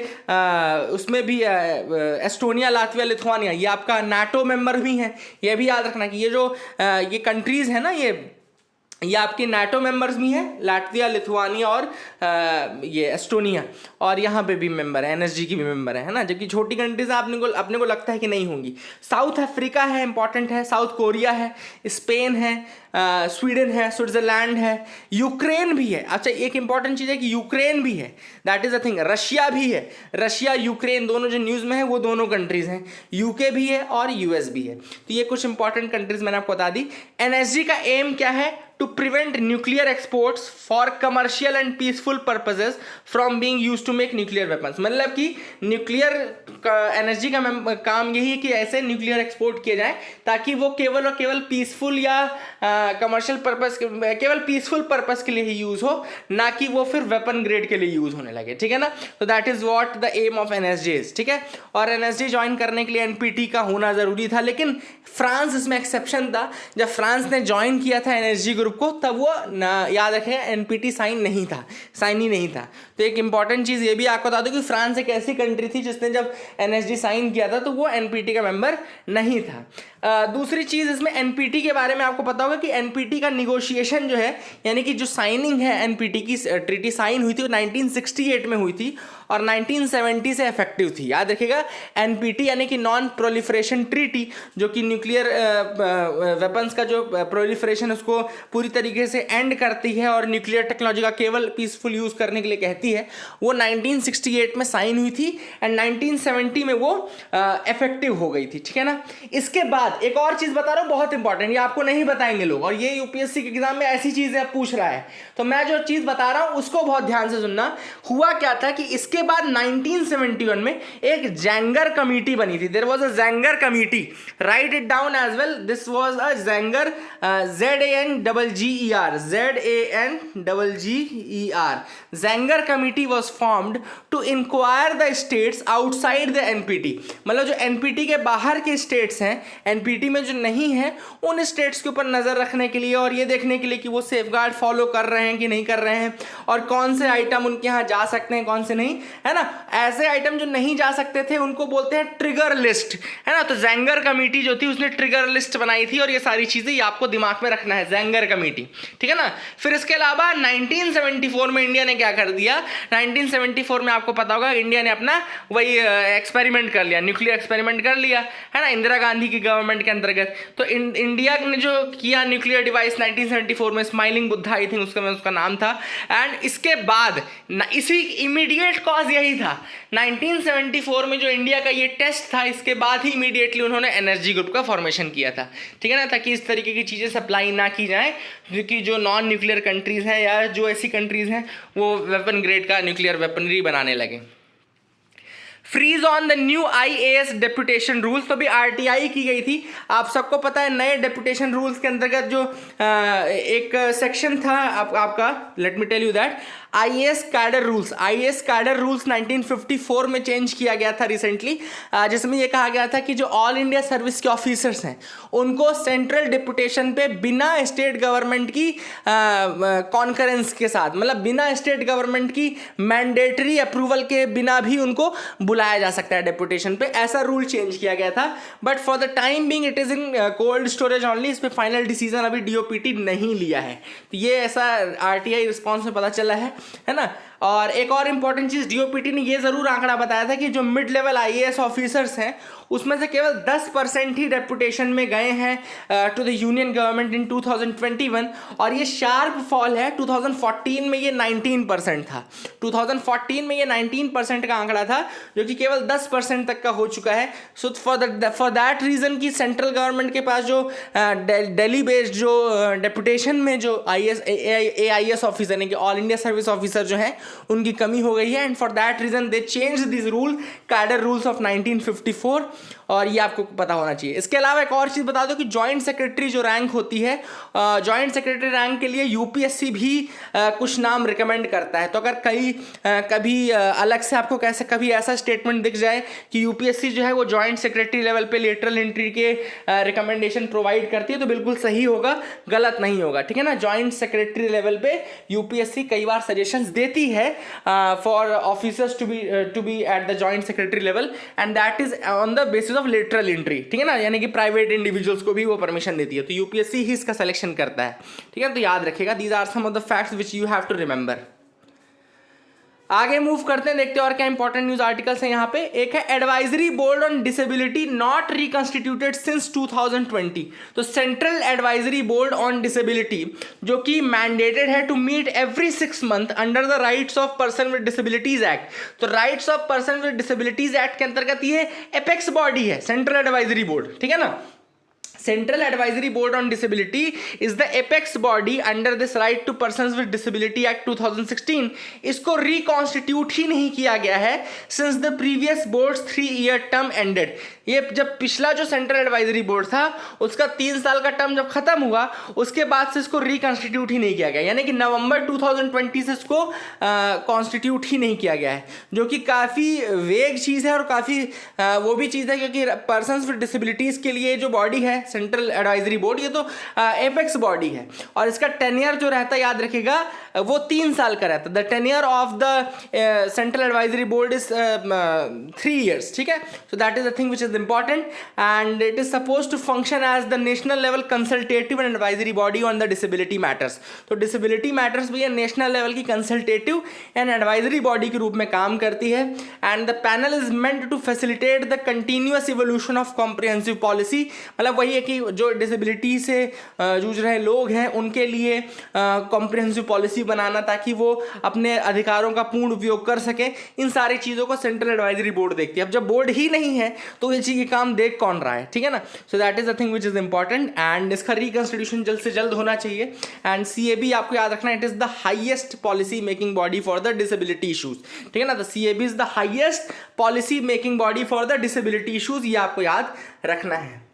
उसमें भी एस्टोनिया, लातविया, लिथुआनिया, ये आपका नाटो मेंबर भी हैं. ये भी याद रखना कि ये जो ये कंट्रीज है ना, ये आपके नाटो मेंबर्स भी हैं, लातविया, लिथुआनिया और ये एस्टोनिया, और यहाँ पे भी मेंबर है, NSG की भी मेंबर है ना. जबकि छोटी कंट्रीज अपने को लगता है कि नहीं होंगी. साउथ अफ्रीका है, इंपॉर्टेंट है. साउथ कोरिया है, स्पेन है, स्वीडन है, स्विट्जरलैंड है, यूक्रेन भी है. अच्छा, एक इंपॉर्टेंट चीज़ है कि यूक्रेन भी है, that is a thing. Russia भी है. रशिया, यूक्रेन दोनों जो न्यूज़ में है वो दोनों कंट्रीज हैं. UK भी है और US भी है. तो ये कुछ इंपॉर्टेंट कंट्रीज मैंने आपको बता दी. NSG का एम क्या है? To prevent nuclear exports for commercial and peaceful purposes from being used to make nuclear weapons. मतलब कि न्यूक्लियर NSG का काम यही है कि ऐसे न्यूक्लियर एक्सपोर्ट किए जाए ताकि वो केवल और केवल पीसफुल या कमर्शियल पर्पस, केवल पीसफुल पर्पस के लिए ही यूज हो, ना कि वो फिर वेपन ग्रेड के लिए यूज होने लगे, ठीक है ना. तो that is what the aim of NSG, ठीक है. और NSG ज्वाइन करने के लिए NPT का होना जरूरी था, लेकिन फ्रांस इसमें एक्सेप्शन था. जब फ्रांस ने ज्वाइन किया था NSG ग्रुप को, तब वो याद रखें NPT साइन ही नहीं था. तो एक इंपॉर्टेंट चीज ये भी आपको बता दूं कि फ्रांस एक ऐसी कंट्री थी जिसने जब NSG साइन किया था तो वो NPT का मेंबर नहीं था. दूसरी चीज इसमें NPT के बारे में आपको पता होगा कि NPT का निगोशिएशन जो है, यानी कि जो साइनिंग है NPT की, ट्रीटी साइन हुई थी वो 1968 में हुई थी और 1970 से इफेक्टिव थी. याद रखिएगा, NPT यानी कि नॉन प्रोलिफरेशन ट्रीटी, जो कि न्यूक्लियर वेपन्स का जो प्रोलिफरेशन उसको पूरी तरीके से एंड करती है और न्यूक्लियर टेक्नोलॉजी का केवल पीसफुल यूज करने के लिए कहती है, वो 1968 में साइन हुई थी एंड 1970 में वो इफेक्टिव हो गई थी, ठीक है ना. इसके बाद एक और चीज बता रहा हूं, बहुत इंपॉर्टेंट, ये आपको नहीं बताएंगे लोग, और ये UPSC के एग्जाम में ऐसी चीजें पूछ रहा है, तो मैं जो चीज बता रहा हूं उसको बहुत ध्यान से सुनना. हुआ क्या था कि इसके इसके बाद 1971 में एक जैंगर कमेटी बनी थी. There was a Zangger committee, write it down as well. This was a Zangger, ZANGGER. Zangger committee was formed to inquire the states outside the NPT. मतलब जो एनपीटी के बाहर के स्टेट्स हैं, एनपीटी में जो नहीं है, उन स्टेट्स के ऊपर नजर रखने के लिए और ये देखने के लिए कि वो सेफगार्ड फॉलो कर रहे हैं कि नहीं कर रहे हैं, और कौन से आइटम उनके यहाँ जा सकते हैं, कौन से नहीं, है ना. ऐसे आइटम जो नहीं जा सकते थे उनको बोलते हैं ट्रिगर लिस्ट, है ना. तो जैंगर कमेटी जो थी उसने ट्रिगर लिस्ट बनाई थी, और ये सारी चीजें ये आपको दिमाग में रखना है, जैंगर कमेटी, ठीक है ना. फिर इसके अलावा 1974 में इंडिया ने क्या कर दिया. 1974 में आपको पता होगा इंडिया ने अपना वही एक्सपेरिमेंट कर लिया, न्यूक्लियर एक्सपेरिमेंट कर लिया, है ना, इंदिरा गांधी की गवर्नमेंट के अंतर्गत. तो इंडिया ने जो किया न्यूक्लियर डिवाइस 1974 में, स्माइलिंग बुद्धा आई थिंक उसका नाम था. एंड इसके बाद इसी इमीडिएट कॉज यही था, 1974 में जो इंडिया का ये टेस्ट था, इसके बाद ही इमीडिएटली उन्होंने एनर्जी ग्रुप का फॉर्मेशन किया था, ठीक है ना, ताकि इस तरीके की चीज़ें सप्लाई ना की जाए, क्योंकि जो नॉन न्यूक्लियर कंट्रीज़ हैं या जो ऐसी कंट्रीज़ हैं वो वेपन ग्रेड का न्यूक्लियर वेपनरी बनाने लगे. Freeze on the new IAS deputation rules. तो भी RTI की गई थी. आप सबको पता है नए डेपुटेशन रूल्स के अंतर्गत जो एक सेक्शन था आपका, let me tell you that, IAS cadre rules. IAS cadre rules 1954 में चेंज किया गया था रिसेंटली, जिसमें यह कहा गया था कि जो ऑल इंडिया सर्विस के ऑफिसर्स हैं उनको सेंट्रल डेपुटेशन पे बिना स्टेट गवर्नमेंट की कॉन्करेंस के साथ, मतलब बिना स्टेट गवर्नमेंट की मैंडेटरी अप्रूवल के बिना भी उनको बुलाया जा सकता है डेपुटेशन पे. ऐसा रूल चेंज किया गया था, but for the time being it is in cold storage only. इस पे फाइनल डिसीजन अभी DOPT नहीं लिया है. तो ये ऐसा RTI रिस्पॉन्स में पता चला है ना. और एक और इंपॉर्टेंट चीज़, DOPT ने ये ज़रूर आंकड़ा बताया था कि जो मिड लेवल IAS ऑफिसर्स हैं उसमें से केवल 10% ही डेपुटेशन में गए हैं to the union government in 2021, और ये शार्प फॉल है. 2014 में ये 19% था. 2014 में ये 19% का आंकड़ा था, जो कि केवल 10% तक का हो चुका है. सो फॉर दैट रीज़न कि सेंट्रल गवर्नमेंट के पास जो दिल्ली बेस्ड जो डेपुटेशन में जो AIS ऑफिसर यानी कि ऑल इंडिया सर्विस ऑफिसर जो हैं उनकी कमी हो गई है. And for that reason they change this rule, cadre rules of 1954, और ये आपको पता होना चाहिए. इसके अलावा एक और चीज़ बता दो कि जॉइंट सेक्रेटरी जो रैंक होती है, जॉइंट सेक्रेटरी रैंक के लिए UPSC भी कुछ नाम रिकमेंड करता है. तो अगर कभी अलग से आपको कैसे कभी ऐसा स्टेटमेंट दिख जाए कि UPSC जो है वो जॉइंट सेक्रेटरी लेवल पे लेटरल एंट्री के रिकमेंडेशन प्रोवाइड करती है, तो बिल्कुल सही होगा, गलत नहीं होगा, ठीक है ना. जॉइंट सेक्रेटरी लेवल पे UPSC कई बार सजेशंस देती है for officers to be at the joint secretary level, and that is on the basis of lateral entry, ठीक है ना, यानी कि प्राइवेट इंडिविजुअल्स को भी वो परमिशन देती है. तो UPSC ही इसका सिलेक्शन करता है, ठीक है. तो याद रखिएगा, these are some of the facts which you have to remember. आगे मूव करते हैं, देखते हैं और क्या इंपॉर्टेंट न्यूज आर्टिकल्स हैं यहाँ पे. एक है advisory board on disability not reconstituted since 2020. तो central advisory board on disability जो कि मैंडेटेड है to meet every 6 month under the rights of person with disabilities act. तो rights of person with disabilities act के अंतर्गत ये apex body है, central advisory board, ठीक है ना. Central advisory board on disability is the apex body under this right to persons with disability act 2016. इसको reconstitute ही नहीं किया गया है since the previous boards 3-year term ended. ये जब पिछला जो सेंट्रल एडवाइजरी बोर्ड था उसका 3 साल का टर्म जब खत्म हुआ उसके बाद से इसको रिकॉन्स्टिट्यूट ही नहीं किया गया, यानी कि नवंबर 2020 से इसको कॉन्स्टिट्यूट ही नहीं किया गया है, जो कि काफ़ी वेग चीज़ है और काफ़ी वो भी चीज़ है, क्योंकि पर्सन्स विद डिसेबिलिटीज़ के लिए जो बॉडी है सेंट्रल एडवाइजरी बोर्ड, ये तो एपेक्स बॉडी है, और इसका टेन्योर जो रहता है याद रखिएगा वो 3 साल का रहता है. The tenure of the central advisory board is 3 years, ठीक है. So that is the thing which is important, and it is suppose to function as the national level consultative and advisory body on the disability matters. तो disability matters भी national level की consultative and advisory body के रूप में काम करती है. And the panel is meant to facilitate the continuous evolution of comprehensive policy. मतलब वही है कि जो डिसेबिलिटी से जूझ रहे लोग हैं उनके लिए कॉम्प्रिहेंसिव पॉलिसी बनाना, ताकि वो अपने अधिकारों का पूर्ण उपयोग कर सकें. इन सारी चीज़ों को सेंट्रल एडवाइजरी बोर्ड देखती है. अब जब बोर्ड ही नहीं है तो ये नीचे ये काम देख कौन रहा है, ठीक है ना। सो that is the thing which is important and इसका रिकॉन्स्टिट्यूशन जल्द से जल्द होना चाहिए। एंड CAB आपको याद रखना, it is the highest policy making body for the disability issues, ठीक है ना। The CAB is the highest policy making body for the disability issues, ये आपको याद रखना है।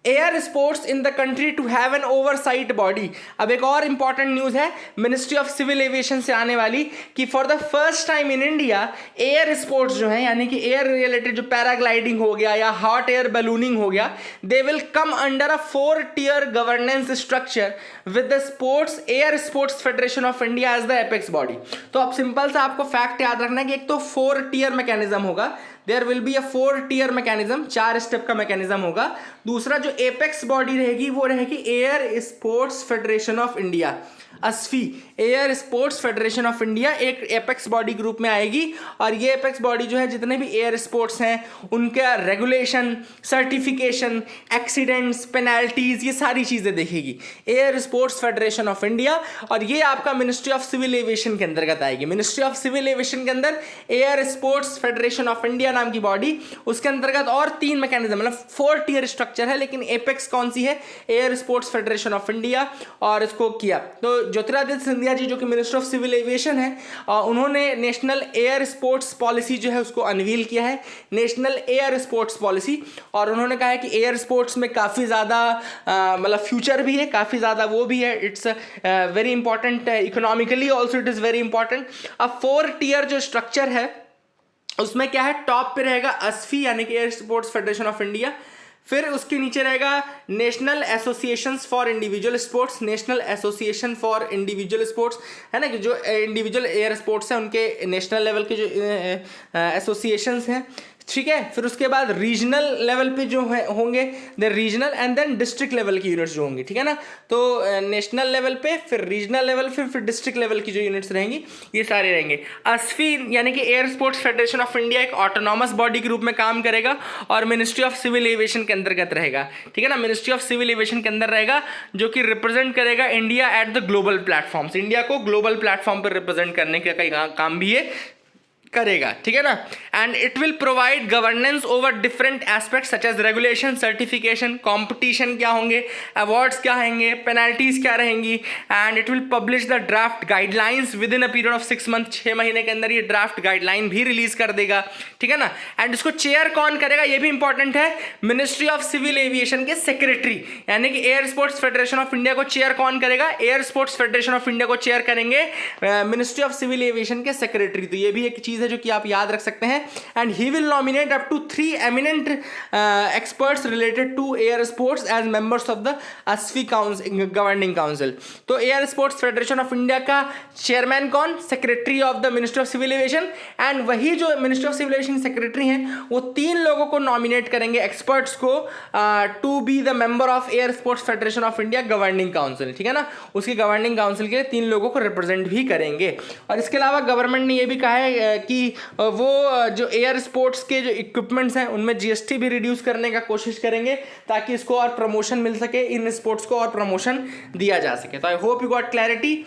Air sports in the country to have an oversight body. अब एक और इंपॉर्टेंट न्यूज़ है मिनिस्ट्री ऑफ सिविल एविएशन से आने वाली कि for the first time in India air sports जो है, यानी कि एयर रिलेटेड जो पैराग्लाइडिंग हो गया या हॉट एयर बैलूनिंग हो गया, they will come under a 4-tier governance structure with the sports air sports federation of India as the apex body. तो अब सिंपल सा आपको फैक्ट याद रखना है कि एक तो 4-tier मैकेनिज्म होगा, there will be a 4-tier mechanism, 4 step का मैकेनिज्म होगा। दूसरा जो एपेक्स बॉडी रहेगी वो रहेगी air sports federation of India, ASFI, air sports federation of India, एक एपेक्स बॉडी ग्रुप में आएगी। और ये एपेक्स बॉडी जो है जितने भी एयर स्पोर्ट्स हैं उनका रेगुलेशन, सर्टिफिकेशन, एक्सीडेंट्स, पेनल्टीज, ये सारी चीज़ें देखेगी air sports federation of India. और ये आपका मिनिस्ट्री ऑफ सिविल एविएशन के अंतर्गत आएगी। मिनिस्ट्री ऑफ सिविल एविएशन के अंदर air sports federation of India नाम की बॉडी, उसके अंतर्गत और 3 मैकेनिज्म, मतलब 4-tier स्ट्रक्चर है, लेकिन एपेक्स कौन सी है, air sports federation of India. और इसको किया तो ज्योतिरादित्य सिंधिया जी जो कि मिनिस्टर ऑफ सिविल एविएशन है, उन्होंने नेशनल एयर स्पोर्ट्स पॉलिसी जो है उसको अनवील किया है, नेशनल एयर स्पोर्ट्स पॉलिसी। और उन्होंने कहा है कि एयर स्पोर्ट्स में काफ़ी ज़्यादा मतलब फ्यूचर भी है, काफ़ी ज़्यादा वो भी है, it's very important economically also, it is very important. अब 4-tier जो स्ट्रक्चर है उसमें क्या है, टॉप पे रहेगा ASFI यानी कि air sports federation of India, फिर उसके नीचे रहेगा national associations for individual sports, national association for individual sports, है ना, कि जो इंडिविजुअल एयर स्पोर्ट्स हैं उनके नेशनल लेवल के जो एसोसिएशंस हैं, ठीक है। फिर उसके बाद रीजनल लेवल पे जो है होंगे the regional and then district level की यूनिट्स जो होंगी, ठीक है ना। तो नेशनल लेवल पे, फिर रीजनल लेवल पे, फिर डिस्ट्रिक्ट लेवल की जो यूनिट्स रहेंगी ये सारे रहेंगे। ASFI यानी कि air sports federation of India एक ऑटोनॉमस बॉडी के रूप में काम करेगा और मिनिस्ट्री ऑफ सिविल एविएशन के अंतर्गत रहेगा, ठीक है ना। मिनिस्ट्री ऑफ सिविल एविएशन के अंदर रहेगा, जो कि रिप्रेजेंट करेगा India at the global platforms, India को ग्लोबल प्लेटफॉर्म पर रिप्रेजेंट करने का काम भी ये करेगा, ठीक है ना। And it will provide governance over different aspects such as regulation, certification, competition क्या होंगे, अवार्ड्स क्या होंगे, पेनल्टीज क्या रहेंगी, and it will publish the draft guidelines within a period of 6 month, 6 महीने के अंदर ये ड्राफ्ट गाइडलाइन भी रिलीज कर देगा, ठीक है ना। एंड इसको चेयर कौन करेगा ये भी इंपॉर्टेंट है, मिनिस्ट्री ऑफ सिविल एविएशन के सेक्रेटरी, यानी कि air sports federation of India को चेयर कौन करेगा, air sports federation of India को चेयर करेंगे मिनिस्ट्री ऑफ सिविल एविएशन के सेक्रेटरी। तो ये भी एक चीज जो कि आप याद रख सकते हैं। And he will nominate up to 3 eminent experts related to air sports as members of the ASFI governing council. तो air sports federation of India का चेयरमैन कौन, secretary of the ministry of civil aviation, and वही जो ministry of civil aviation secretary हैं वो 3 लोगों को nominate करेंगे, एक्सपर्ट्स को, to be the member of air sports federation of India governing council, ठीक है ना। उसकी गवर्निंग काउंसिल के 3 लोगों को रिप्रेजेंट भी करेंगे। और इसके अलावा गवर्नमेंट ने यह भी कहा है कि वो जो एयर स्पोर्ट्स के जो इक्विपमेंट्स हैं उनमें GST भी रिड्यूस करने का कोशिश करेंगे ताकि इसको और प्रमोशन मिल सके, इन स्पोर्ट्स को और प्रमोशन दिया जा सके। तो I hope you got clarity.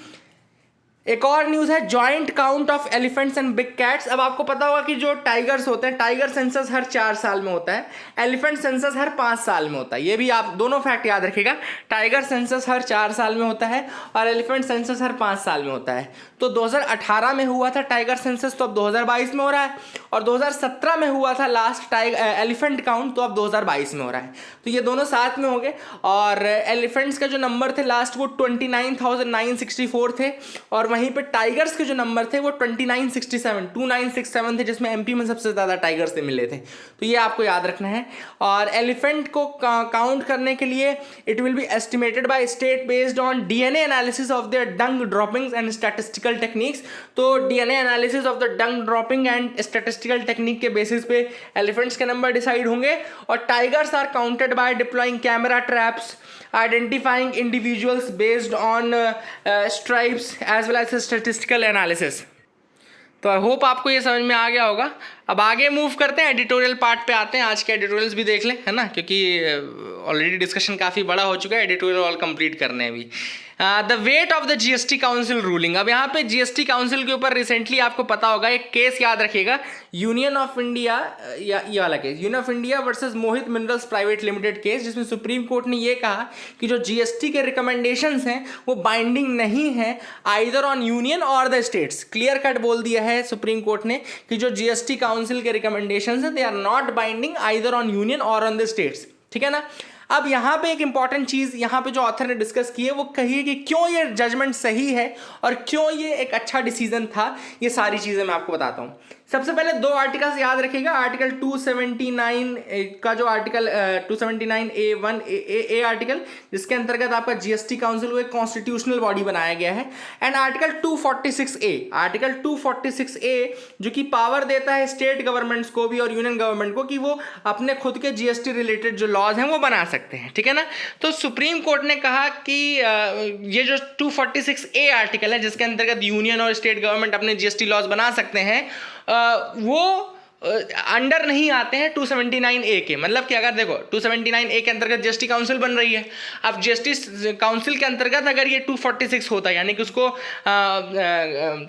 एक और न्यूज़ है joint count of elephants and big cats. अब आपको पता होगा कि जो टाइगर्स होते हैं, टाइगर सेंसस हर 4 साल में होता है, एलिफेंट सेंसस हर 5 साल में होता है। ये भी आप दोनों फैक्ट याद रखिएगा, टाइगर सेंसस हर 4 साल में होता है और एलिफेंट सेंसस हर 5 साल में होता है। तो 2018 में हुआ था टाइगर सेंसस, तो अब 2022 में हो रहा है, और 2017 में हुआ था लास्ट एलिफेंट काउंट, तो अब 2022 में हो रहा है। तो ये दोनों साथ में हो गए। और एलिफेंट्स के जो नंबर थे लास्ट वो 29,964 थे, और वहीं पे टाइगर्स के जो नंबर थे वो 2967 थे, जिसमें MP में सबसे ज़्यादा टाइगर्स से मिले थे। तो ये आपको याद रखना है। और एलिफेंट को काउंट करने के लिए it will be estimated by state based on DNA analysis of their dung droppings and statistical techniques. तो DNA analysis of the dung dropping and statistical technique के बेसिस पे एलिफेंट्स के नंबर डिसाइड होंगे। और tigers are counted by deploying camera traps, identifying individuals based on stripes as well as statistical analysis। तो I hope आपको ये समझ में आ गया होगा। अब आगे मूव करते हैं, एडिटोरियल पार्ट पे आते हैं। आज के एडिटोरियल्स भी देख लें, है ना, क्योंकि ऑलरेडी डिस्कशन काफ़ी बड़ा हो चुका है, एडिटोरियल ऑल कंप्लीट करने हैं अभी। The weight of the GST council ruling. अब यहाँ पे जीएसटी काउंसिल के ऊपर रिसेंटली आपको पता होगा एक केस याद रखिएगा, यूनियन ऑफ इंडिया, या ये वाला case, union of India versus Mohit minerals private limited case, जिसमें सुप्रीम कोर्ट ने ये कहा कि जो जीएसटी के रिकमेंडेशंस हैं वो बाइंडिंग नहीं है आइदर ऑन यूनियन और द स्टेट्स। क्लियर कट बोल दिया है सुप्रीम कोर्ट ने कि जो जीएसटी काउंसिल के रिकमेंडेशंस हैं they are not binding either on union or on the states. ठीक है ना। अब यहाँ पे एक इंपॉर्टेंट चीज़ यहाँ पे जो ऑथर ने डिस्कस की है वो कही है कि क्यों ये जजमेंट सही है और क्यों ये एक अच्छा डिसीजन था। ये सारी चीज़ें मैं आपको बताता हूँ। सबसे पहले दो आर्टिकल्स याद रखिएगा। आर्टिकल 279 का जो आर्टिकल 279A1 ए आर्टिकल, जिसके अंतर्गत आपका जीएसटी काउंसिल को एक कॉन्स्टिट्यूशनल बॉडी बनाया गया है, and article 246A, article 246A जो कि पावर देता है स्टेट गवर्नमेंट्स को भी और यूनियन गवर्नमेंट को कि वो अपने खुद के जीएसटी रिलेटेड जो लॉज हैं वो बना सकते हैं। ठीक है ना। तो सुप्रीम कोर्ट ने कहा कि ये जो 246A आर्टिकल है जिसके अंतर्गत यूनियन और स्टेट गवर्नमेंट अपने जीएसटी लॉज बना सकते हैं, वो अंडर नहीं आते हैं 279A के। मतलब कि अगर देखो 279A के अंतर्गत जीएसटी काउंसिल बन रही है, अब जीएसटी काउंसिल के अंतर्गत अगर ये 246 होता है, यानी कि उसको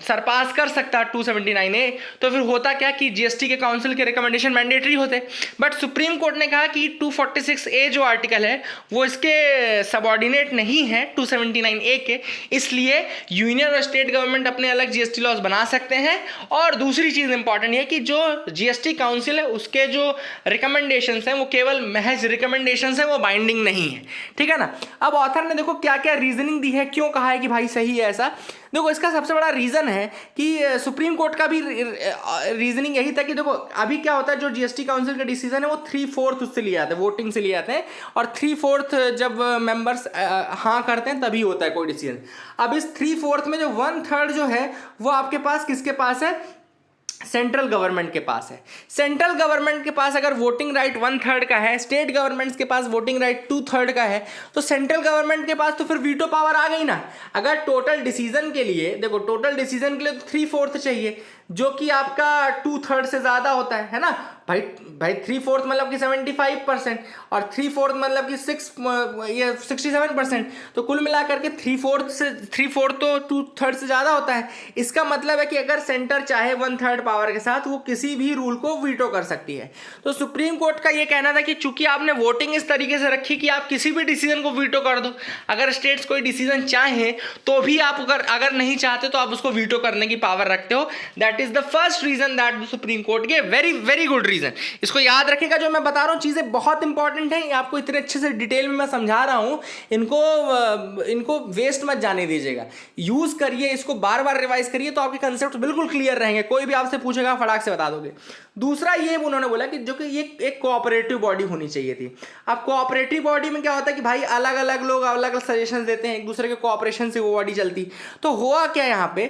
सरपास कर सकता 279A, तो फिर होता क्या कि जीएसटी के काउंसिल के रिकमेंडेशन मैंडेटरी होते। बट सुप्रीम कोर्ट ने कहा कि 246A जो आर्टिकल है वो इसके सबऑर्डिनेट नहीं है 279A के, इसलिए यूनियन और स्टेट गवर्नमेंट अपने अलग जीएसटी लॉज बना सकते हैं। और दूसरी चीज़ इंपॉर्टेंट है कि जो जीएसटी काउंसिल है उसके जो रिकमेंडेशंस हैं वो केवल महज रिकमेंडेशंस हैं, वो बाइंडिंग नहीं है। ठीक है ना। अब ऑथर ने देखो क्या क्या रीजनिंग दी है, क्यों कहा है कि भाई सही है ऐसा। देखो इसका सबसे बड़ा रीज़न है कि सुप्रीम कोर्ट का भी रीजनिंग यही था कि देखो अभी क्या होता है, जो जीएसटी काउंसिल का डिसीजन है वो 3/4 उससे लिए आते हैं, वोटिंग से लिए आते हैं, और 3/4 जब मेंबर्स हाँ करते हैं तभी होता है कोई डिसीजन। अब इस 3/4 में जो 1/3 जो है वो आपके पास किसके पास है, सेंट्रल गवर्नमेंट के पास है। सेंट्रल गवर्नमेंट के पास अगर वोटिंग राइट 1/3 का है, स्टेट गवर्नमेंट्स के पास वोटिंग राइट 2/3 का है, तो सेंट्रल गवर्नमेंट के पास तो फिर वीटो पावर आ गई ना। अगर टोटल डिसीजन के लिए देखो, टोटल डिसीजन के लिए तो 3/4 चाहिए, जो कि आपका 2/3 से ज़्यादा होता है ना भाई। 3/4 मतलब कि 75% और 3/4 मतलब कि 67%। तो कुल मिलाकर के 3/4 तो 2/3 से ज़्यादा होता है। इसका मतलब है कि अगर सेंटर चाहे 1/3 पावर के साथ वो किसी भी रूल को वीटो कर सकती है। तो सुप्रीम कोर्ट का ये कहना था कि चूंकि आपने वोटिंग इस तरीके से रखी कि आप किसी भी डिसीजन को वीटो कर दो, अगर स्टेट्स कोई डिसीजन चाहे तो भी आप अगर नहीं चाहते तो आप उसको वीटो करने की पावर रखते हो। That is the first reason that the supreme court के वेरी वेरी गुड रीजन। इसको याद रखिएगा, जो मैं बता रहा हूं चीजें बहुत इंपॉर्टेंट है, आपको इतने अच्छे से डिटेल में मैं समझा रहा हूं, इनको वेस्ट मत जाने दीजिएगा, यूज करिए, इसको बार बार रिवाइज करिए तो आपके कंसेप्ट बिल्कुल क्लियर रहेंगे। कोई भी आपसे पूछेगा फटाक से बता दोगे। दूसरा ये उन्होंने बोला कि जो कि ये एक कोऑपरेटिव बॉडी होनी चाहिए थी। अब कोऑपरेटिव बॉडी में क्या होता है कि भाई अलग अलग लोग अलग अलग सजेशन देते हैं, एक दूसरे के कोऑपरेशन से वो बॉडी चलती। तो हुआ क्या यहाँ पे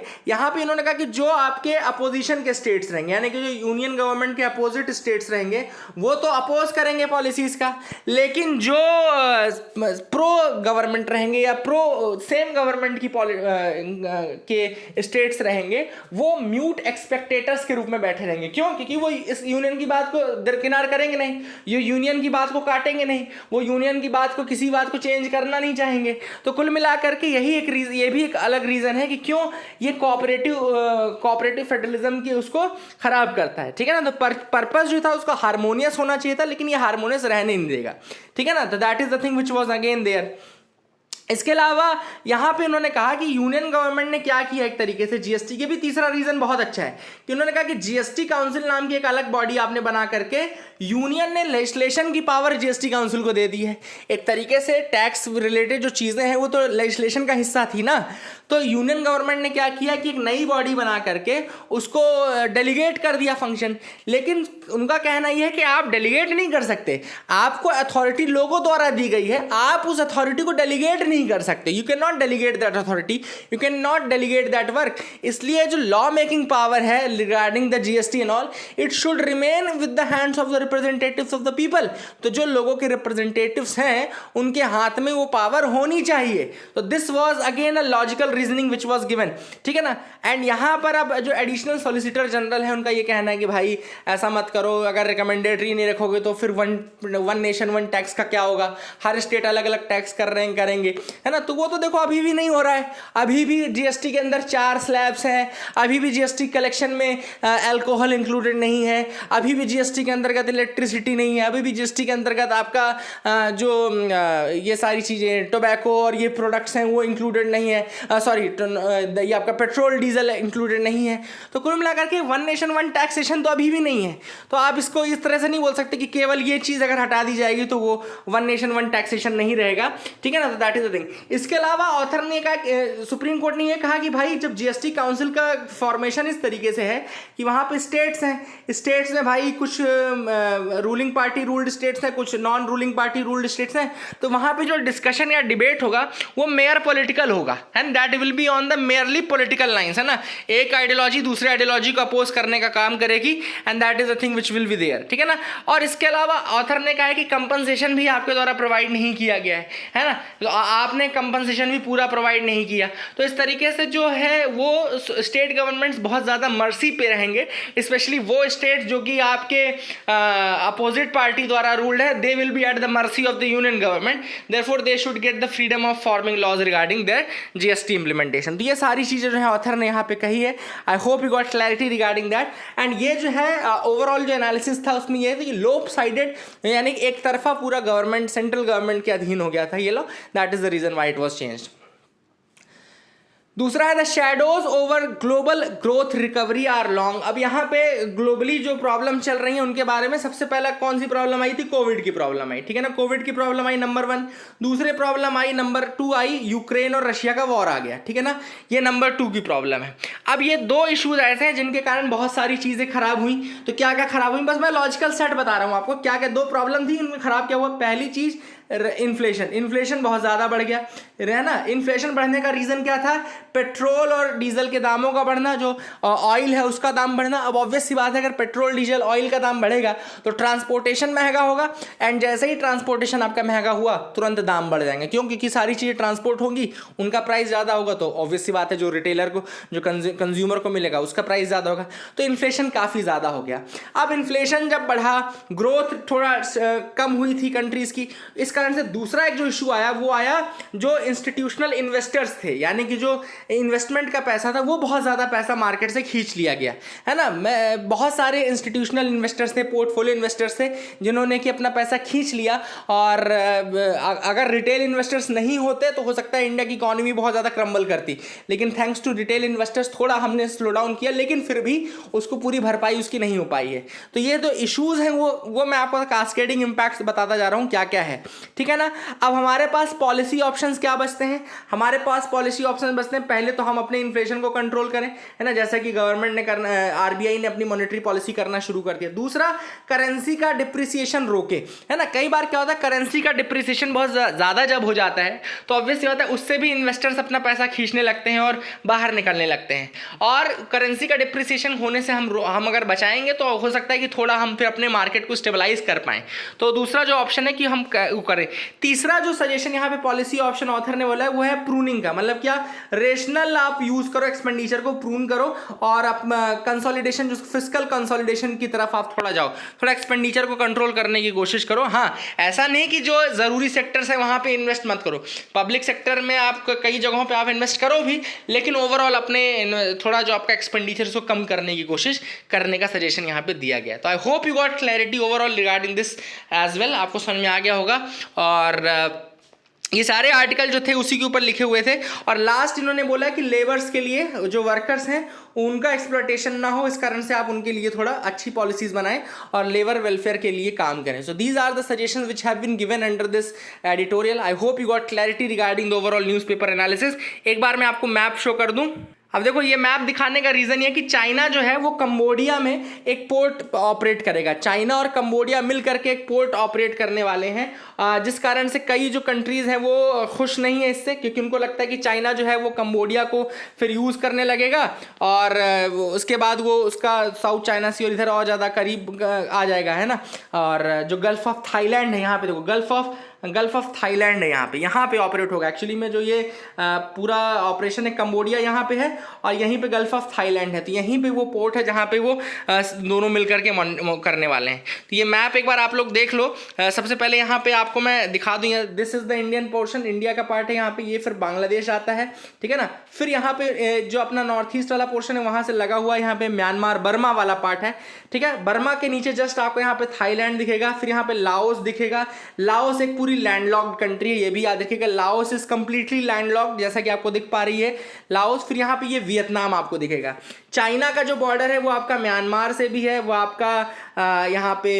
इन्होंने कहा कि जो आपके अपोजिशन के स्टेट्स रहेंगे, यानी कि जो यूनियन गवर्नमेंट के अपोजिट स्टेट्स रहेंगे, वो तो अपोज करेंगे पॉलिसीज का, लेकिन जो प्रो गवर्नमेंट रहेंगे या प्रो सेम गवर्नमेंट की के स्टेट्स रहेंगे, वो म्यूट एक्सपेक्टेटर्स के रूप में बैठे रहेंगे। क्यों? क्योंकि वो इस यूनियन की बात को दरकिनार करेंगे नहीं, ये यूनियन की बात को काटेंगे नहीं, वो यूनियन की बात को किसी बात को चेंज करना नहीं चाहेंगे। तो कुल मिलाकर के ये भी एक अलग रीजन है कि क्यों ये कोऑपरेटिव फेडरलिज्म की उसको खराब करता है। ठीक है ना। तो पर्पस जो था उसका हार्मोनियस होना चाहिए था, लेकिन ये हार्मोनियस रहने नहीं देगा। ठीक है ना। तो that is the thing which was again there. इसके अलावा यहाँ पे उन्होंने कहा कि यूनियन गवर्नमेंट ने क्या किया, एक तरीके से जीएसटी के भी तीसरा रीजन बहुत अच्छा है कि उन्होंने कहा कि जीएसटी काउंसिल नाम की एक अलग बॉडी आपने बना करके यूनियन ने लेजिस्लेशन की पावर जीएसटी काउंसिल को दे दी है। एक तरीके से टैक्स रिलेटेड जो चीज़ें हैं वो तो लेजिस्लेशन का हिस्सा थी ना। तो यूनियन गवर्नमेंट ने क्या किया कि एक नई बॉडी बना करके उसको डेलीगेट कर दिया फंक्शन। लेकिन उनका कहना यह है कि आप डेलीगेट नहीं कर सकते, आपको अथॉरिटी लोगों द्वारा दी गई है, आप उस अथॉरिटी को डेलीगेट नहीं नहीं कर सकते, you can not delegate that authority, you can not delegate that work. इसलिए जो लॉ मेकिंग पावर है regarding the GST and all, it should remain with the hands of the representatives of the people. तो जो लोगों के representatives हैं उनके हाथ में वो पावर होनी चाहिए। तो this was again a logical reasoning which was given, ठीक है ना। एंड यहाँ पर अब जो एडिशनल सॉलिसिटर जनरल है उनका ये कहना है कि भाई ऐसा मत करो, अगर रिकमेंडेटरी नहीं रखोगे तो फिर वन नेशन वन टैक्स का क्या होगा, हर स्टेट अलग अलग टैक्स कर रहे हैं करेंगे, है ना। तो वो तो देखो अभी भी नहीं हो रहा है, अभी भी जीएसटी के अंदर 4 स्लैब्स हैं, अभी भी जीएसटी कलेक्शन में अल्कोहल इंक्लूडेड नहीं है, अभी भी जीएसटी के अंतर्गत इलेक्ट्रिसिटी नहीं है, अभी भी जीएसटी के अंतर्गत आपका जो ये सारी चीज़ें टोबैको और ये प्रोडक्ट्स हैं वो इंक्लूडेड नहीं है, सॉरी ये आपका पेट्रोल डीजल इंक्लूडेड नहीं है। तो कुल मिलाकर के वन नेशन वन टैक्सेशन तो अभी भी नहीं है। तो आप इसको इस तरह से नहीं बोल सकते कि केवल ये चीज़ अगर हटा दी जाएगी तो वो वन नेशन वन टैक्सेशन नहीं रहेगा, ठीक है ना। तो दैट इज द थिंग। इसके अलावा ऑथर ने कहा, सुप्रीम कोर्ट ने ये कहा कि भाई जब जीएसटी काउंसिल का फॉर्मेशन इस तरीके से है कि वहाँ पे स्टेट्स हैं, स्टेट्स में भाई कुछ रूलिंग पार्टी रूल्ड स्टेट्स हैं, कुछ non ruling party ruled states हैं, तो वहाँ पे जो डिस्कशन या डिबेट होगा वो मेयर पॉलिटिकल होगा, and that will be on the merely political lines, है ना। एक आइडियोलॉजी दूसरे आइडियोलॉजी को अपोज करने का काम करेगी, and that is the thing which will be there, ठीक है ना। और इसके अलावा ऑथर ने कहा है कि कंपनसेशन भी आपके द्वारा प्रोवाइड नहीं किया गया है ना। तो आपने कंपनसेशन भी पूरा प्रोवाइड नहीं किया। तो इस तरीके से जो है वो स्टेट गवर्नमेंट्स बहुत ज़्यादा मर्सी पे रहेंगे, स्पेशली वो स्टेट जो कि आपके अपोजिट पार्टी द्वारा रूल्ड है, they will be at the mercy of the union government, therefore they should get the freedom of forming laws regarding their GST implementation. तो ये सारी चीज़ें जो है ऑथर ने यहाँ पे कही है। आई hope you got clarity regarding that. And ये जो है ओवरऑल जो एनालिसिस था उसमें ये था कि लोप साइडेड, यानी एक तरफा पूरा गवर्नमेंट सेंट्रल गवर्नमेंट के अधीन हो गया था ये लो, that is the reason why it was changed. दूसरा है the shadows over global growth recovery are long. अब यहाँ पे ग्लोबली जो प्रॉब्लम चल रही है उनके बारे में सबसे पहला कौन सी प्रॉब्लम आई थी, कोविड की प्रॉब्लम आई, ठीक है ना। कोविड की प्रॉब्लम आई नंबर 1। दूसरे प्रॉब्लम आई नंबर 2 आई यूक्रेन और रशिया का वॉर आ गया, ठीक है ना। ये नंबर 2 की प्रॉब्लम है। अब ये 2 इशूज ऐसे हैं जिनके कारण बहुत सारी चीज़ें खराब हुई। तो क्या क्या खराब हुई, बस मैं लॉजिकल सेट बता रहा हूँ आपको, क्या क्या 2 प्रॉब्लम थी उनमें खराब क्या हुआ। पहली चीज़ इन्फ्लेशन बहुत ज़्यादा बढ़ गया है ना। इन्फ्लेशन बढ़ने का रीज़न क्या था, पेट्रोल और डीजल के दामों का बढ़ना, जो ऑयल है उसका दाम बढ़ना। अब ऑब्वियस सी बात है अगर पेट्रोल डीजल ऑयल का दाम बढ़ेगा तो ट्रांसपोर्टेशन महंगा होगा, एंड जैसे ही ट्रांसपोर्टेशन आपका महंगा हुआ तुरंत दाम बढ़ जाएंगे, क्यों, क्योंकि सारी चीज़ें ट्रांसपोर्ट होंगी, उनका प्राइस ज़्यादा होगा, तो ऑब्वियस सी बात है जो रिटेलर को, जो कंज्यूमर को मिलेगा उसका प्राइस ज़्यादा होगा। तो इन्फ्लेशन काफ़ी ज़्यादा हो गया। अब इन्फ्लेशन जब बढ़ा, ग्रोथ थोड़ा कम हुई थी कंट्रीज़ की, इस कारण से दूसरा एक जो इशू आया वो आया जो इंस्टीट्यूशनल इन्वेस्टर्स थे, यानी कि जो इन्वेस्टमेंट का पैसा था वो बहुत ज़्यादा पैसा मार्केट से खींच लिया गया, है ना। बहुत सारे इंस्टीट्यूशनल इन्वेस्टर्स थे, पोर्टफोलियो इन्वेस्टर्स थे, जिन्होंने कि अपना पैसा खींच लिया। और अगर रिटेल इन्वेस्टर्स नहीं होते तो हो सकता है इंडिया की इकॉनमी बहुत ज़्यादा क्रम्बल करती, लेकिन थैंक्स टू रिटेल इन्वेस्टर्स थोड़ा हमने स्लो डाउन किया, लेकिन फिर भी उसको पूरी भरपाई उसकी नहीं हो पाई है। तो ये जो इशूज़ हैं वो मैं आपको कास्केडिंग इम्पैक्ट्स बताता जा रहा हूँ क्या क्या है, ठीक है ना। अब हमारे पास पॉलिसी ऑप्शंस क्या बचते हैं, हमारे पास पॉलिसी ऑप्शंस बचते हैं। पहले तो हम अपने इन्फ्लेशन को कंट्रोल करें, है ना, जैसा कि गवर्नमेंट ने करना, आरबीआई ने अपनी मॉनेटरी पॉलिसी करना शुरू कर दिया। दूसरा, करेंसी का डिप्रिसिएशन रोके, है ना। कई बार क्या होता है, करेंसी का डिप्रिसिएशन बहुत ज़्यादा जब हो जाता है तो ऑब्वियस बात है उससे भी इन्वेस्टर्स अपना पैसा खींचने लगते हैं और बाहर निकलने लगते हैं। और करेंसी का डिप्रिसिएशन होने से हम अगर बचाएंगे तो हो सकता है कि थोड़ा हम फिर अपने मार्केट को स्टेबलाइज कर पाएँ। तो दूसरा जो ऑप्शन है कि हम करें। तीसरा जो सजेशन यहाँ पे पॉलिसी ऑप्शन ऑथर ने बोला है वो है प्रूनिंग का, मतलब क्या, रेशनल आप यूज करो, एक्सपेंडिचर को प्रून करो और आप कंसोलिडेशन, जो फिस्कल कंसोलिडेशन की तरफ आप थोड़ा जाओ, थोड़ा एक्सपेंडिचर को कंट्रोल करने की कोशिश करो। हाँ, ऐसा नहीं कि जो ज़रूरी सेक्टर्स है वहाँ पे इन्वेस्ट मत करो, पब्लिक सेक्टर में आप कई जगहों पे आप इन्वेस्ट करो भी, लेकिन ओवरऑल अपने थोड़ा जो आपका एक्सपेंडिचर उसको कम करने की कोशिश करने का सजेशन यहाँ पे दिया गया है। तो I hope you got clarity overall regarding this as well, आपको समझ में आ गया होगा। और ये सारे आर्टिकल जो थे उसी के ऊपर लिखे हुए थे। और लास्ट इन्होंने बोला कि लेबर्स के लिए, जो वर्कर्स हैं उनका एक्सप्लॉयटेशन ना हो, इस कारण से आप उनके लिए थोड़ा अच्छी पॉलिसीज बनाएं और लेबर वेलफेयर के लिए काम करें। So these are the suggestions which have been given under this editorial. I hope you got clarity regarding the overall newspaper analysis. एक बार मैं आपको मैप शो कर दूं। अब देखो ये मैप दिखाने का रीज़न ये कि चाइना जो है वो कंबोडिया में एक पोर्ट ऑपरेट करेगा। चाइना और कंबोडिया मिल करके एक पोर्ट ऑपरेट करने वाले हैं, जिस कारण से कई जो कंट्रीज़ हैं वो खुश नहीं है इससे, क्योंकि उनको लगता है कि चाइना जो है वो कंबोडिया को फिर यूज़ करने लगेगा और उसके बाद वो उसका साउथ चाइना सी और इधर और ज़्यादा करीब आ जाएगा, है ना। और जो गल्फ ऑफ थाईलैंड है, यहाँ पे देखो गल्फ ऑफ थाईलैंड है, यहाँ पे ऑपरेट होगा। एक्चुअली में जो ये पूरा ऑपरेशन है कंबोडिया यहाँ पे है और यहीं पे गल्फ ऑफ थाईलैंड है, तो यहीं पे वो पोर्ट है जहाँ पे वो दोनों मिलकर के करने वाले हैं। तो ये मैप एक बार आप लोग देख लो। सबसे पहले यहाँ पे आपको मैं दिखा दूँ, this is the Indian portion, India का पार्ट है यहाँ पे, ये फिर बांग्लादेश आता है, ठीक है ना। फिर यहाँ पे जो अपना नॉर्थ ईस्ट वाला पोर्शन है वहाँ से लगा हुआ यहाँ पे म्यांमार बर्मा वाला पार्ट है, ठीक है। बर्मा के नीचे जस्ट आपको यहाँ पे थाईलैंड दिखेगा, फिर यहाँ पे लाओस दिखेगा। लाओस एक पूरी लैंडलॉक्ड कंट्री है, ये भी याद रखिएगा, लाओस इज कंप्लीटली लैंडलॉक्ड, जैसा कि आपको दिख पा रही है लाओस। फिर यहाँ पे ये वियतनाम आपको दिखेगा। चाइना का जो बॉर्डर है वो आपका म्यांमार से भी है, वो आपका यहाँ पे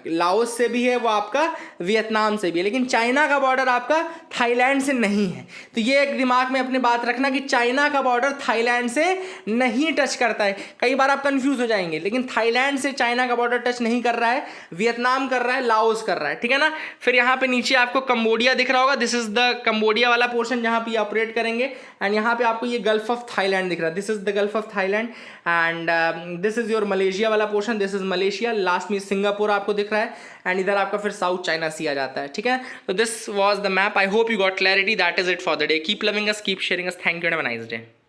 लाओस से भी है, वो आपका वियतनाम से भी है, लेकिन चाइना का बॉर्डर आपका थाईलैंड से नहीं है। तो ये एक दिमाग में अपने बात रखना कि चाइना का बॉर्डर थाईलैंड से नहीं टच करता है। कई बार आप कंफ्यूज हो जाएंगे, लेकिन थाईलैंड से चाइना का बॉर्डर टच नहीं कर रहा है, वियतनाम कर रहा है, लाओस कर रहा है, ठीक है ना। फिर यहाँ पे नीचे आपको कंबोडिया दिख रहा होगा, दिस इज द कंबोडिया वाला पोर्शन जहाँ पे ऑपरेट करेंगे। एंड यहाँ पे आपको ये गल्फ ऑफ थाईलैंड दिख रहा है, this is the gulf of Thailand. And this is your Malaysia वाला पोर्शन, दिस इज मलेशिया। लास्ट में सिंगापुर आपको दिख रहा है एंड इधर आपका फिर साउथ चाइना सी आ जाता है, ठीक है। तो this was the map. I hope you got clarity. That is it for the day. Keep loving us, keep sharing us. Thank you and have a nice day.